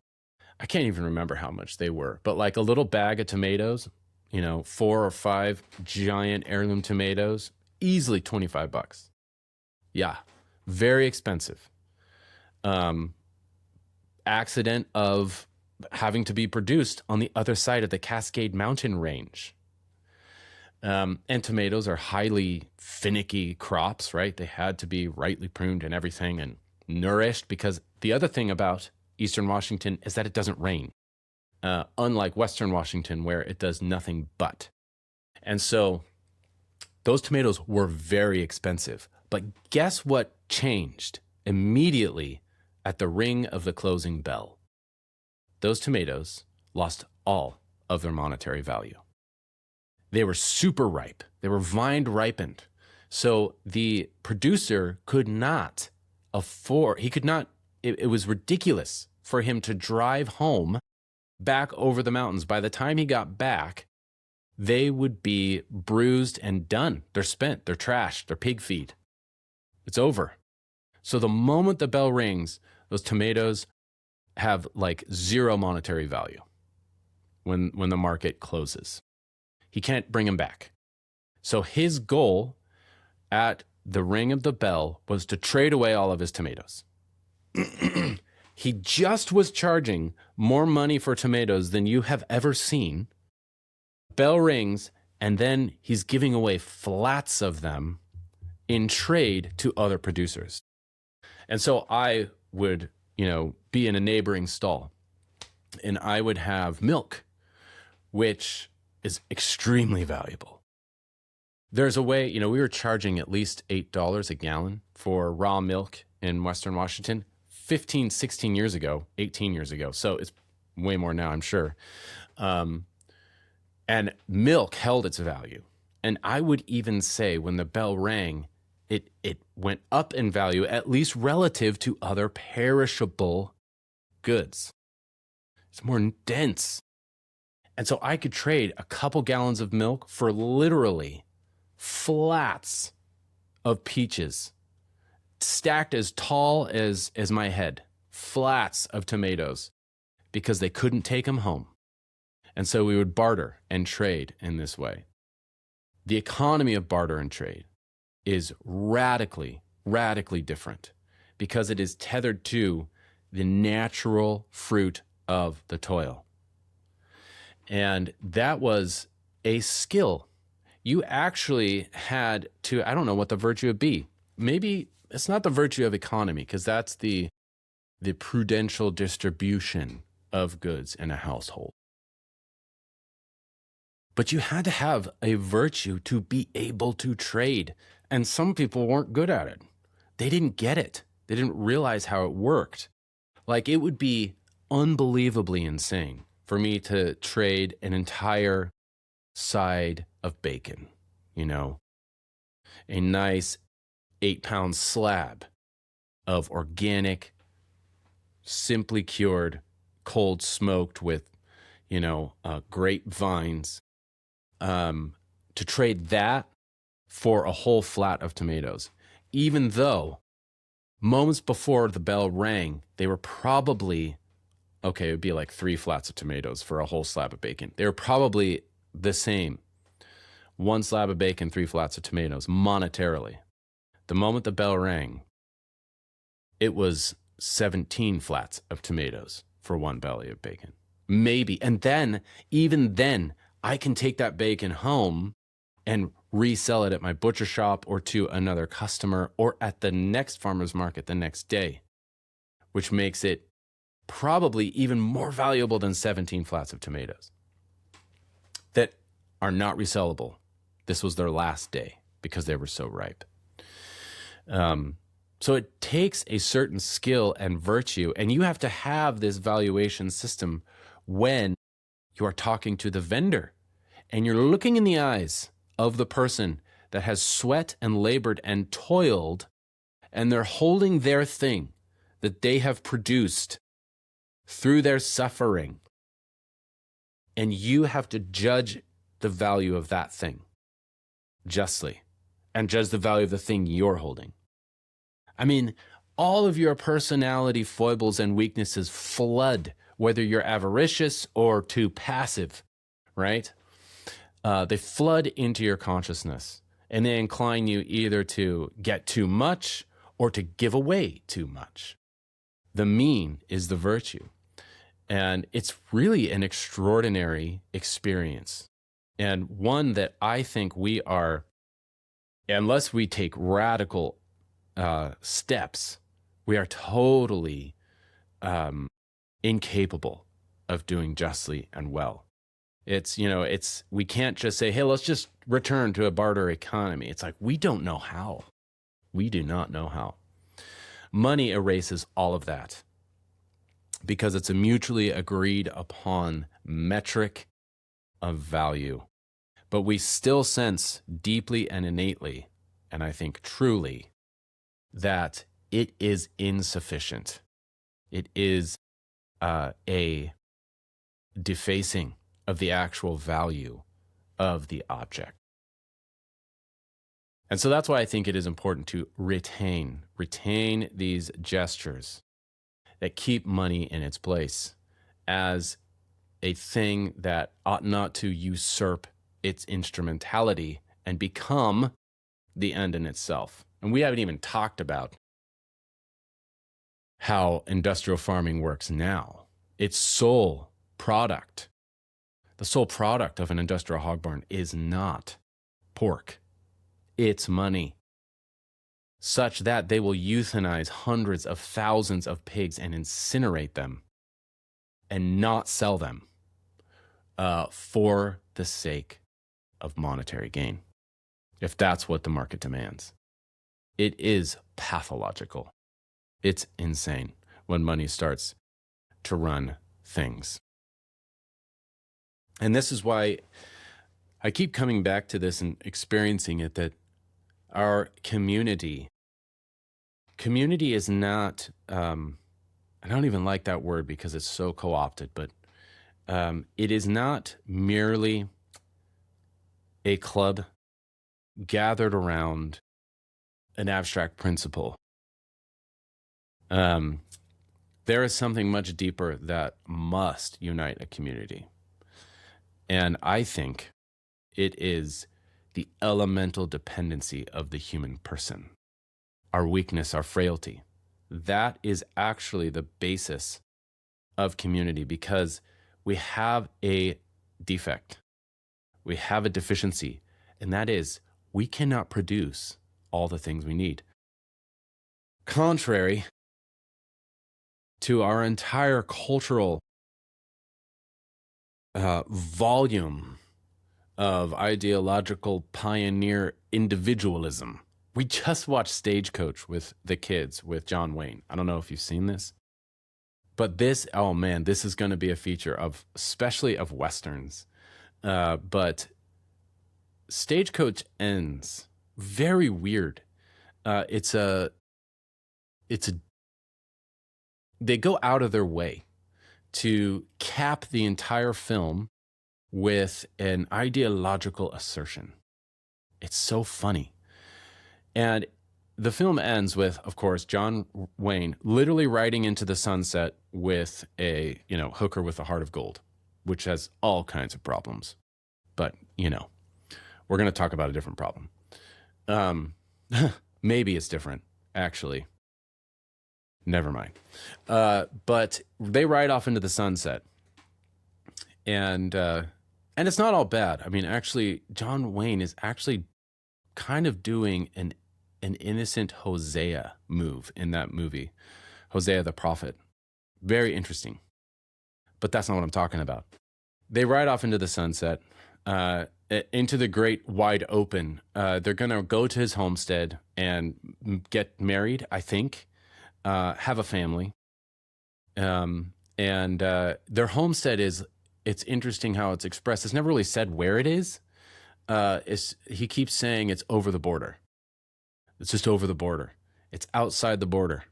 I can't even remember how much they were, but like a little bag of tomatoes, 4 or 5 giant heirloom tomatoes, easily $25. Yeah, very expensive. Accident of having to be produced on the other side of the Cascade Mountain range. And tomatoes are highly finicky crops, right? They had to be rightly pruned and everything and nourished because the other thing about Eastern Washington is that it doesn't rain. Unlike Western Washington, where it does nothing but. And so Those tomatoes were very expensive. But guess what changed immediately at the ring of the closing bell? Those tomatoes lost all of their monetary value. They were super ripe. They were vine ripened. So the producer could not afford, it was ridiculous for him to drive home back over the mountains. By the time he got back, they would be bruised and done. They're spent, they're trashed, they're pig feed. It's over. So the moment the bell rings, those tomatoes have like zero monetary value when the market closes. He can't bring them back. So his goal at the ring of the bell was to trade away all of his tomatoes. He just was charging more money for tomatoes than you have ever seen. Bell rings, and then he's giving away flats of them in trade to other producers. And so I would, be in a neighboring stall, and I would have milk, which is extremely valuable. There's a way, we were charging at least $8 a gallon for raw milk in Western Washington 15, 16 years ago, 18 years ago. So it's way more now, I'm sure. And milk held its value. And I would even say when the bell rang, it went up in value, at least relative to other perishable goods. It's more dense. And so I could trade a couple gallons of milk for literally flats of peaches, stacked as tall as my head, flats of tomatoes, because they couldn't take them home. And so we would barter and trade in this way. The economy of barter and trade is radically, radically different because it is tethered to the natural fruit of the toil. And that was a skill. You actually had to, I don't know what the virtue would be. Maybe it's not the virtue of economy, because that's the prudential distribution of goods in a household. But you had to have a virtue to be able to trade. And some people weren't good at it. They didn't get it. They didn't realize how it worked. Like, it would be unbelievably insane for me to trade an entire side of bacon, a nice 8-pound slab of organic, simply cured, cold smoked with, grapevines, to trade that for a whole flat of tomatoes, even though moments before the bell rang, they were probably, it would be like 3 flats of tomatoes for a whole slab of bacon. They were probably the same. 1 slab of bacon, 3 flats of tomatoes, monetarily. The moment the bell rang, it was 17 flats of tomatoes for 1 belly of bacon. Maybe. And then, even then, I can take that bacon home and resell it at my butcher shop or to another customer or at the next farmer's market the next day, which makes it probably even more valuable than 17 flats of tomatoes that are not resellable. This was their last day because they were so ripe. So it takes a certain skill and virtue, and you have to have this valuation system when you are talking to the vendor and you're looking in the eyes of the person that has sweat and labored and toiled, and they're holding their thing that they have produced through their suffering. And you have to judge the value of that thing justly and judge the value of the thing you're holding. I mean, all of your personality foibles and weaknesses flood, whether you're avaricious or too passive, right? They flood into your consciousness, and they incline you either to get too much or to give away too much. The mean is the virtue. And it's really an extraordinary experience, and one that I think we are, unless we take radical steps, we are totally incapable of doing justly and well. We can't just say, hey, let's just return to a barter economy. It's like, we don't know how. We do not know how. Money erases all of that because it's a mutually agreed upon metric of value. But we still sense deeply and innately, and I think truly, that it is insufficient. It is a defacing of the actual value of the object. And so that's why I think it is important to retain these gestures that keep money in its place as a thing that ought not to usurp its instrumentality and become the end in itself. And we haven't even talked about how industrial farming works now. Its sole product, the sole product of an industrial hog barn is not pork. It's money, such that they will euthanize hundreds of thousands of pigs and incinerate them and not sell them for the sake of monetary gain, if that's what the market demands. It is pathological. It's insane when money starts to run things. And this is why I keep coming back to this and experiencing it, that our community is not, I don't even like that word because it's so co-opted, but it is not merely a club gathered around an abstract principle. There is something much deeper that must unite a community. And I think it is the elemental dependency of the human person, our weakness, our frailty. That is actually the basis of community, because we have a defect. We have a deficiency, and that is we cannot produce all the things we need. Contrary to our entire cultural volume of ideological pioneer individualism. We just watched Stagecoach with the kids with John Wayne. I don't know if you've seen this, but this, oh man, this is going to be a feature of, especially of Westerns. But Stagecoach ends very weird. They go out of their way to cap the entire film with an ideological assertion. It's so funny. And the film ends with, of course, John Wayne literally riding into the sunset with a, hooker with a heart of gold, which has all kinds of problems. But, we're going to talk about a different problem. Maybe it's different, actually. Never mind. But they ride off into the sunset. And it's not all bad. I mean, actually, John Wayne is actually kind of doing an innocent Hosea move in that movie, Hosea the prophet. Very interesting. But that's not what I'm talking about. They ride off into the sunset, into the great wide open. They're going to go to his homestead and get married, I think, have a family. And their homestead is, it's interesting how it's expressed. It's never really said where it is. He keeps saying it's over the border. It's just over the border. It's outside the border.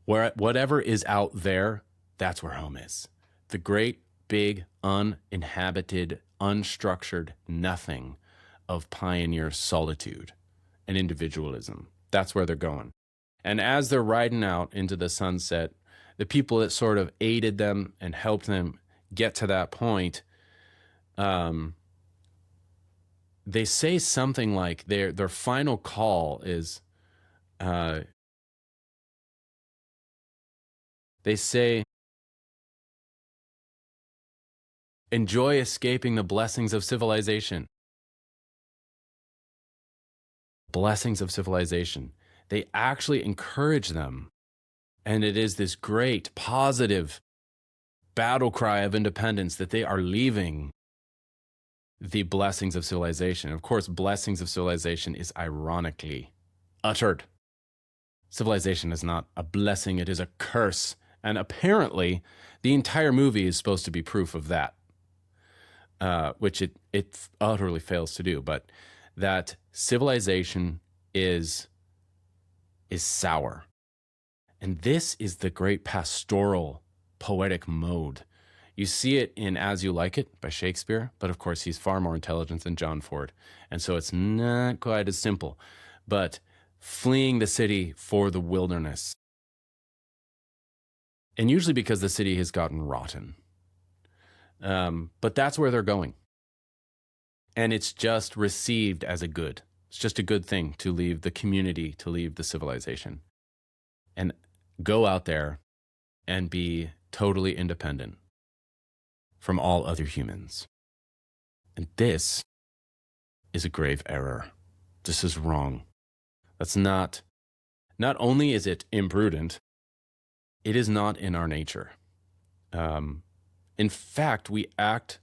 Whatever is out there, that's where home is. The great, big, uninhabited, unstructured nothing of pioneer solitude and individualism. That's where they're going. And as they're riding out into the sunset, the people that sort of aided them and helped them get to that point, they say something like their final call is, they say, enjoy escaping the blessings of civilization. Blessings of civilization. They actually encourage them. And it is this great, positive battle cry of independence that they are leaving the blessings of civilization. Of course, blessings of civilization is ironically uttered. Civilization is not a blessing, it is a curse. And apparently, the entire movie is supposed to be proof of that, which it utterly fails to do. But that civilization is sour. And this is the great pastoral, poetic mode. You see it in As You Like It by Shakespeare, but of course he's far more intelligent than John Ford. And so it's not quite as simple. But fleeing the city for the wilderness. And usually because the city has gotten rotten. But that's where they're going. And it's just received as a good. It's just a good thing to leave the community, to leave the civilization, and go out there and be totally independent from all other humans. And this is a grave error. This is wrong. That's not only is it imprudent, it is not in our nature. In fact, we act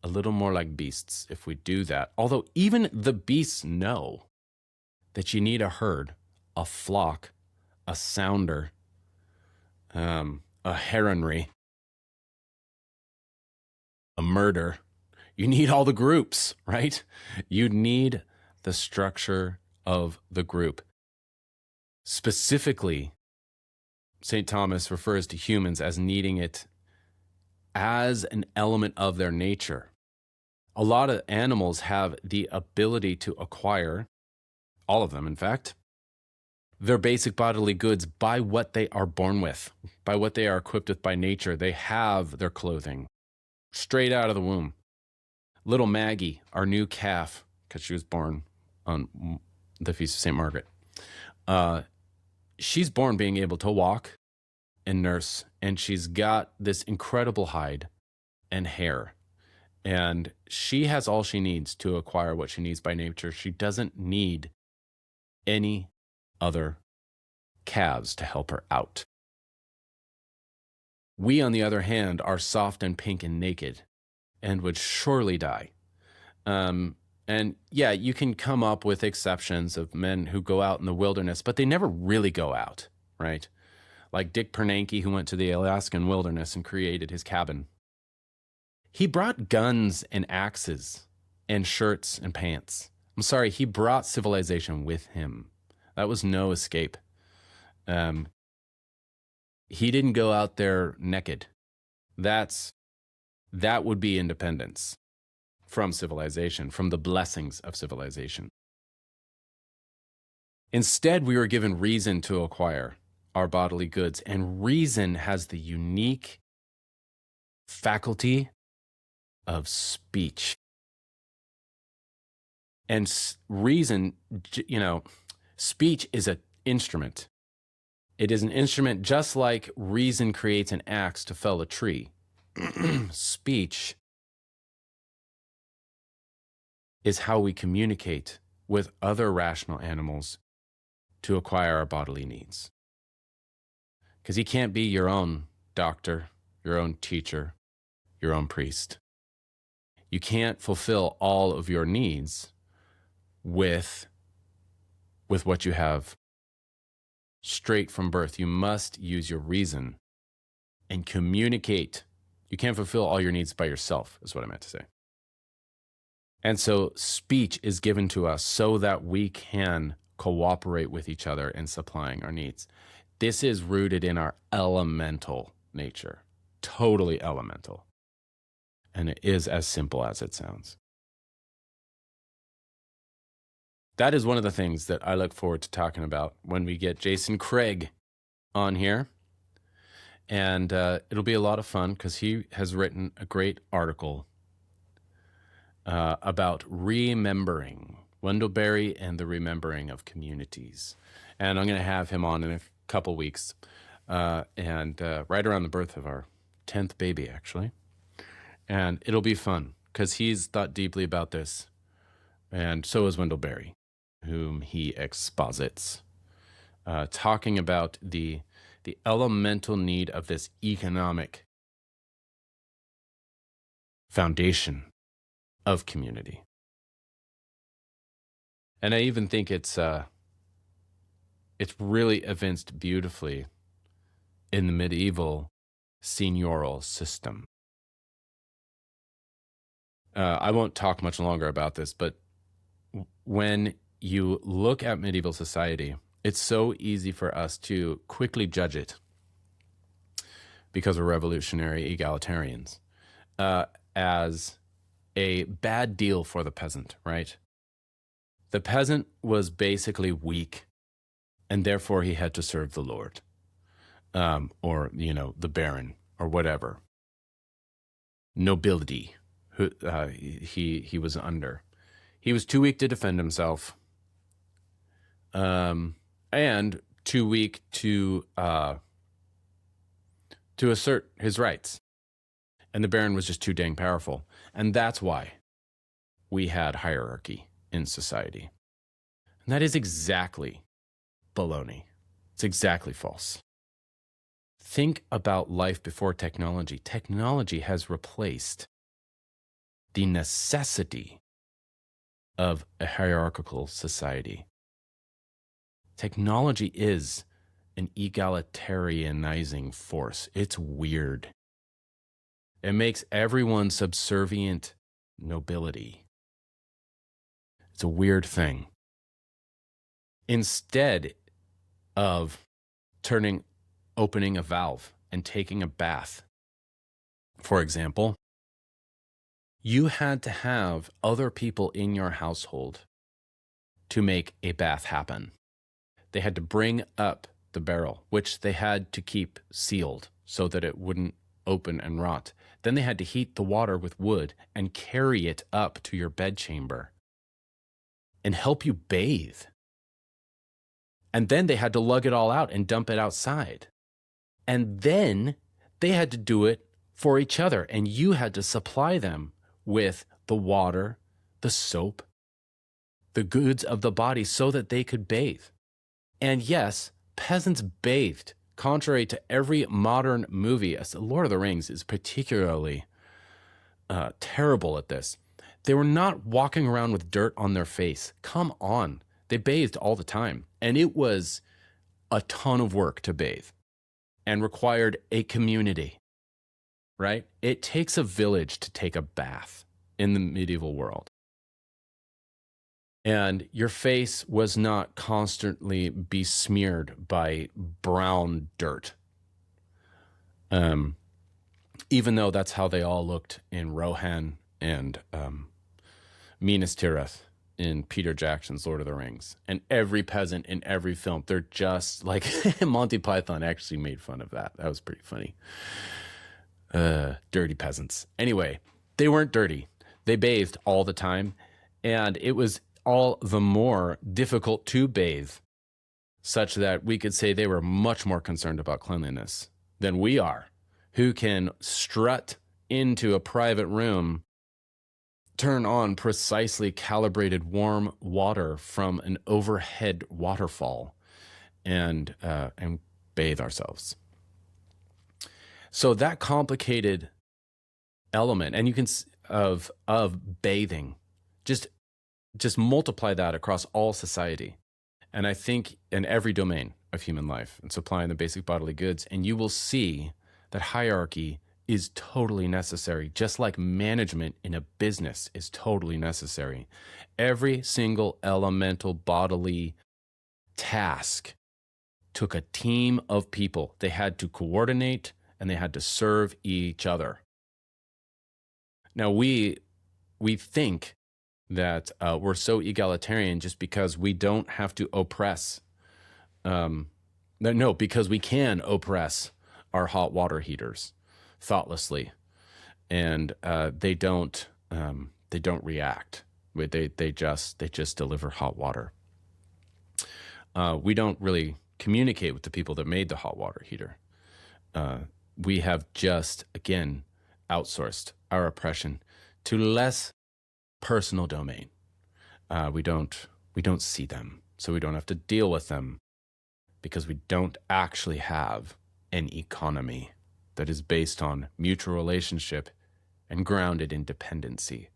a little more like beasts if we do that. Although even the beasts know that you need a herd, a flock, a sounder, a heronry, a murder. You need all the groups, right? You need the structure of the group. Specifically, St. Thomas refers to humans as needing it as an element of their nature. A lot of animals have the ability to acquire, all of them in fact, their basic bodily goods by what they are born with, by what they are equipped with by nature. They have their clothing straight out of the womb. Little Maggie, our new calf, because she was born on the Feast of St. Margaret, she's born being able to walk and nurse, and she's got this incredible hide and hair. And she has all she needs to acquire what she needs by nature. She doesn't need any other calves to help her out. We, on the other hand, are soft and pink and naked and would surely die. And yeah, you can come up with exceptions of men who go out in the wilderness, but they never really go out, right? Like Dick Bernanke, who went to the Alaskan wilderness and created his cabin. He brought guns and axes and shirts and pants. I'm sorry, he brought civilization with him. That was no escape. He didn't go out there naked. That would be independence from civilization, from the blessings of civilization. Instead, we were given reason to acquire our bodily goods, and reason has the unique faculty of speech. And reason, speech is an instrument. It is an instrument just like reason creates an axe to fell a tree. Speech is how we communicate with other rational animals to acquire our bodily needs. Because you can't be your own doctor, your own teacher, your own priest. You can't fulfill all of your needs with what you have straight from birth. You must use your reason and communicate. You can't fulfill all your needs by yourself, is what I meant to say. And so speech is given to us so that we can cooperate with each other in supplying our needs. This is rooted in our elemental nature, totally elemental. And it is as simple as it sounds. That is one of the things that I look forward to talking about when we get Jason Craig on here. And it'll be a lot of fun because he has written a great article about remembering, Wendellberry and the remembering of communities. And I'm going to have him on in a couple weeks, and right around the birth of our 10th baby, actually. And it'll be fun because he's thought deeply about this. And so is Wendellberry, whom he exposits, talking about the elemental need of this economic foundation of community. And I even think it's really evinced beautifully in the medieval seigneurial system. I won't talk much longer about this, but when you look at medieval society, it's so easy for us to quickly judge it because we're revolutionary egalitarians as a bad deal for the peasant, right? The peasant was basically weak, and therefore he had to serve the Lord, or the baron, or whatever nobility who he was under. He was too weak to defend himself, and too weak to assert his rights. And the baron was just too dang powerful. And that's why we had hierarchy in society. And that is exactly baloney. It's exactly false. Think about life before technology. Technology has replaced the necessity of a hierarchical society. Technology is an egalitarianizing force. It's weird. It makes everyone subservient nobility. It's a weird thing. Instead of opening a valve and taking a bath, for example, you had to have other people in your household to make a bath happen. They had to bring up the barrel, which they had to keep sealed so that it wouldn't open and rot. Then they had to heat the water with wood and carry it up to your bedchamber and help you bathe. And then they had to lug it all out and dump it outside. And then they had to do it for each other, and you had to supply them with the water, the soap, the goods of the body so that they could bathe. And yes, peasants bathed, contrary to every modern movie. Lord of the Rings is particularly terrible at this. They were not walking around with dirt on their face. Come on. They bathed all the time. And it was a ton of work to bathe and required a community, right? It takes a village to take a bath in the medieval world. And your face was not constantly besmeared by brown dirt. Even though that's how they all looked in Rohan and Minas Tirith in Peter Jackson's Lord of the Rings. And every peasant in every film, they're just like Monty Python actually made fun of that. That was pretty funny. Dirty peasants. Anyway, they weren't dirty. They bathed all the time. And it was all the more difficult to bathe, such that we could say they were much more concerned about cleanliness than we are, who can strut into a private room, turn on precisely calibrated warm water from an overhead waterfall, and bathe ourselves. So that complicated element, and you can of bathing, just multiply that across all society, and I think in every domain of human life, and supplying the basic bodily goods, and you will see that hierarchy is totally necessary, just like management in a business is totally necessary. Every single elemental bodily task took a team of people. They had to coordinate and they had to serve each other. Now, we think that we're so egalitarian just because we don't have to oppress. No, because we can oppress our hot water heaters thoughtlessly, and they don't react. They just deliver hot water. We don't really communicate with the people that made the hot water heater. We have just, again, outsourced our oppression to less personal domain. We don't see them, so we don't have to deal with them, because we don't actually have an economy that is based on mutual relationship and grounded in dependency.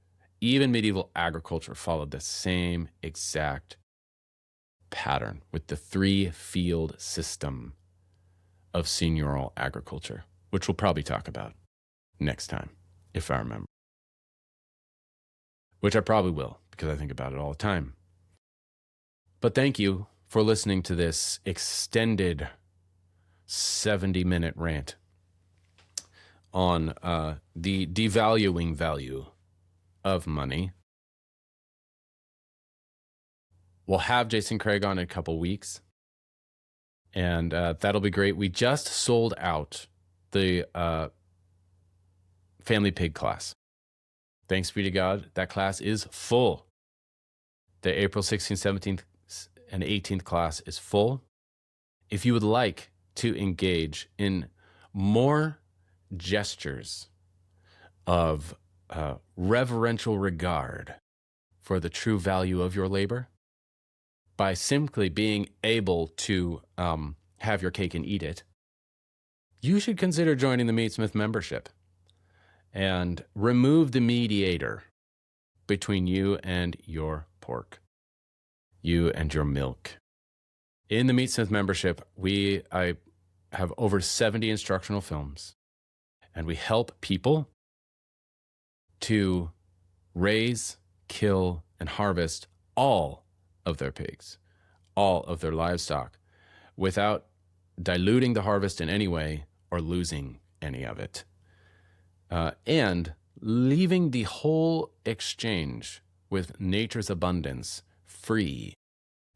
Even medieval agriculture followed the same exact pattern with the 3-field system of seigneurial agriculture, which we'll probably talk about next time, if I remember. Which I probably will, because I think about it all the time. But thank you for listening to this extended 70-minute rant on the devaluing value of money. We'll have Jason Craig on in a couple weeks, and that'll be great. We just sold out the Family Pig class. Thanks be to God, that class is full. The April 16th, 17th, and 18th class is full. If you would like to engage in more gestures of reverential regard for the true value of your labor, by simply being able to have your cake and eat it, you should consider joining the Meatsmith membership and remove the mediator between you and your pork, you and your milk. In the Meatsmith membership, I have over 70 instructional films, and we help people to raise, kill, and harvest all of their pigs, all of their livestock, without diluting the harvest in any way or losing any of it. And leaving the whole exchange with nature's abundance free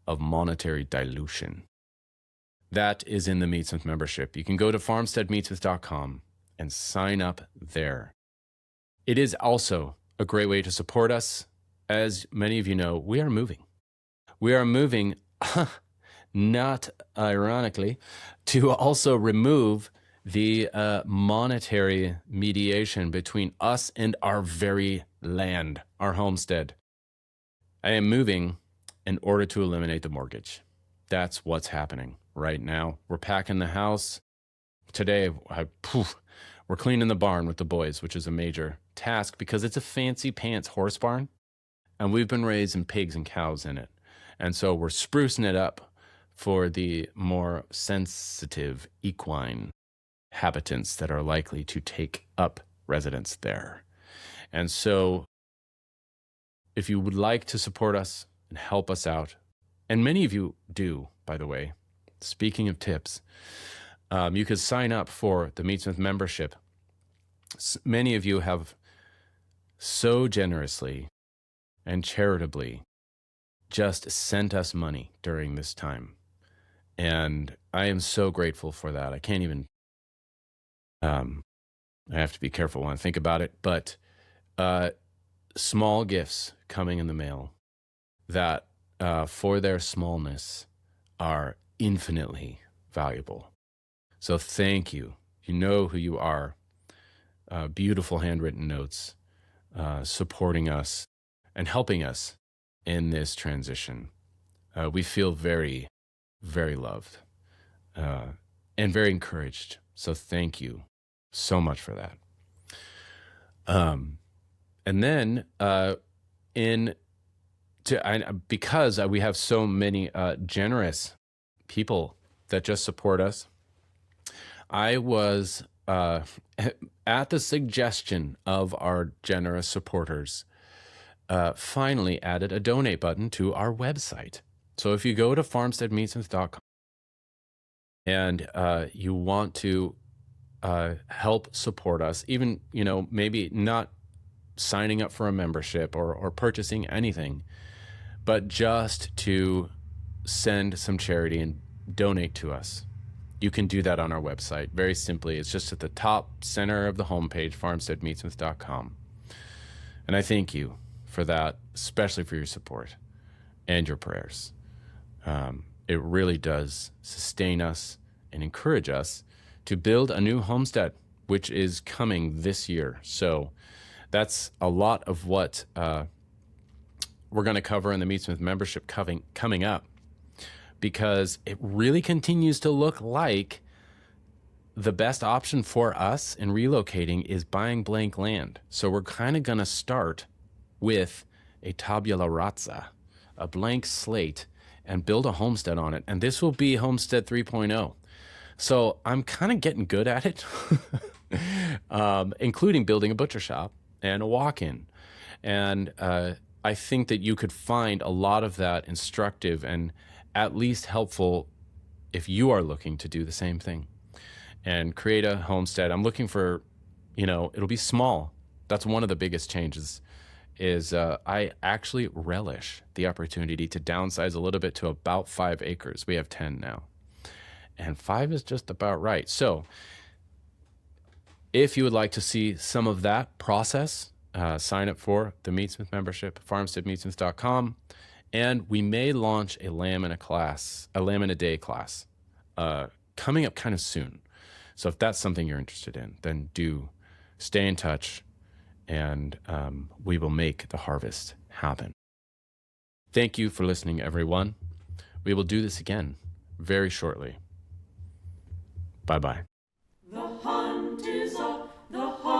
of monetary dilution. That is in the Meatsmith membership. You can go to farmsteadmeatsmith.com and sign up there. It is also a great way to support us. As many of you know, we are moving. We are moving, not ironically, to also remove the monetary mediation between us and our very land, our homestead. I am moving in order to eliminate the mortgage. That's what's happening right now. We're packing the house. Today, we're cleaning the barn with the boys, which is a major task because it's a fancy pants horse barn, and we've been raising pigs and cows in it. And so we're sprucing it up for the more sensitive equine habitants that are likely to take up residence there. And so if you would like to support us and help us out, and many of you do, by the way, speaking of tips, you could sign up for the Meatsmith membership. Many of you have so generously and charitably just sent us money during this time. And I am so grateful for that. I can't even, I have to be careful when I think about it, but small gifts coming in the mail that for their smallness are infinitely valuable. So thank you. You know who you are. Beautiful handwritten notes supporting us and helping us in this transition. We feel very, very loved and very encouraged. So thank you so much for that. And then because we have so many generous people that just support us, I was at the suggestion of our generous supporters, finally added a donate button to our website. So if you go to farmsteadmeatsmith.com and you want to help support us, even, maybe not signing up for a membership or purchasing anything, but just to send some charity and donate to us, you can do that on our website. Very simply, it's just at the top center of the homepage, farmsteadmeatsmith.com. And I thank you for that, especially for your support and your prayers. It really does sustain us and encourage us to build a new homestead, which is coming this year. So that's a lot of what we're going to cover in the Meatsmith membership coming up, because it really continues to look like the best option for us in relocating is buying blank land. So we're kind of going to start with a tabula rasa, a blank slate, and build a homestead on it. And this will be Homestead 3.0. So I'm kind of getting good at it, including building a butcher shop and a walk-in. And I think that you could find a lot of that instructive and at least helpful if you are looking to do the same thing and create a homestead. I'm looking for, it'll be small. That's one of the biggest changes is I actually relish the opportunity to downsize a little bit to about 5 acres. We have 10 now, and 5 is just about right. So if you would like to see some of that process, sign up for the Meatsmith membership, farmsteadmeatsmith.com, and we may launch a lamb in a day class coming up kind of soon. So if that's something you're interested in, then do stay in touch, and we will make the harvest happen. Thank you for listening, everyone. We will do this again very shortly. Bye-bye. The hunt is up, the hunt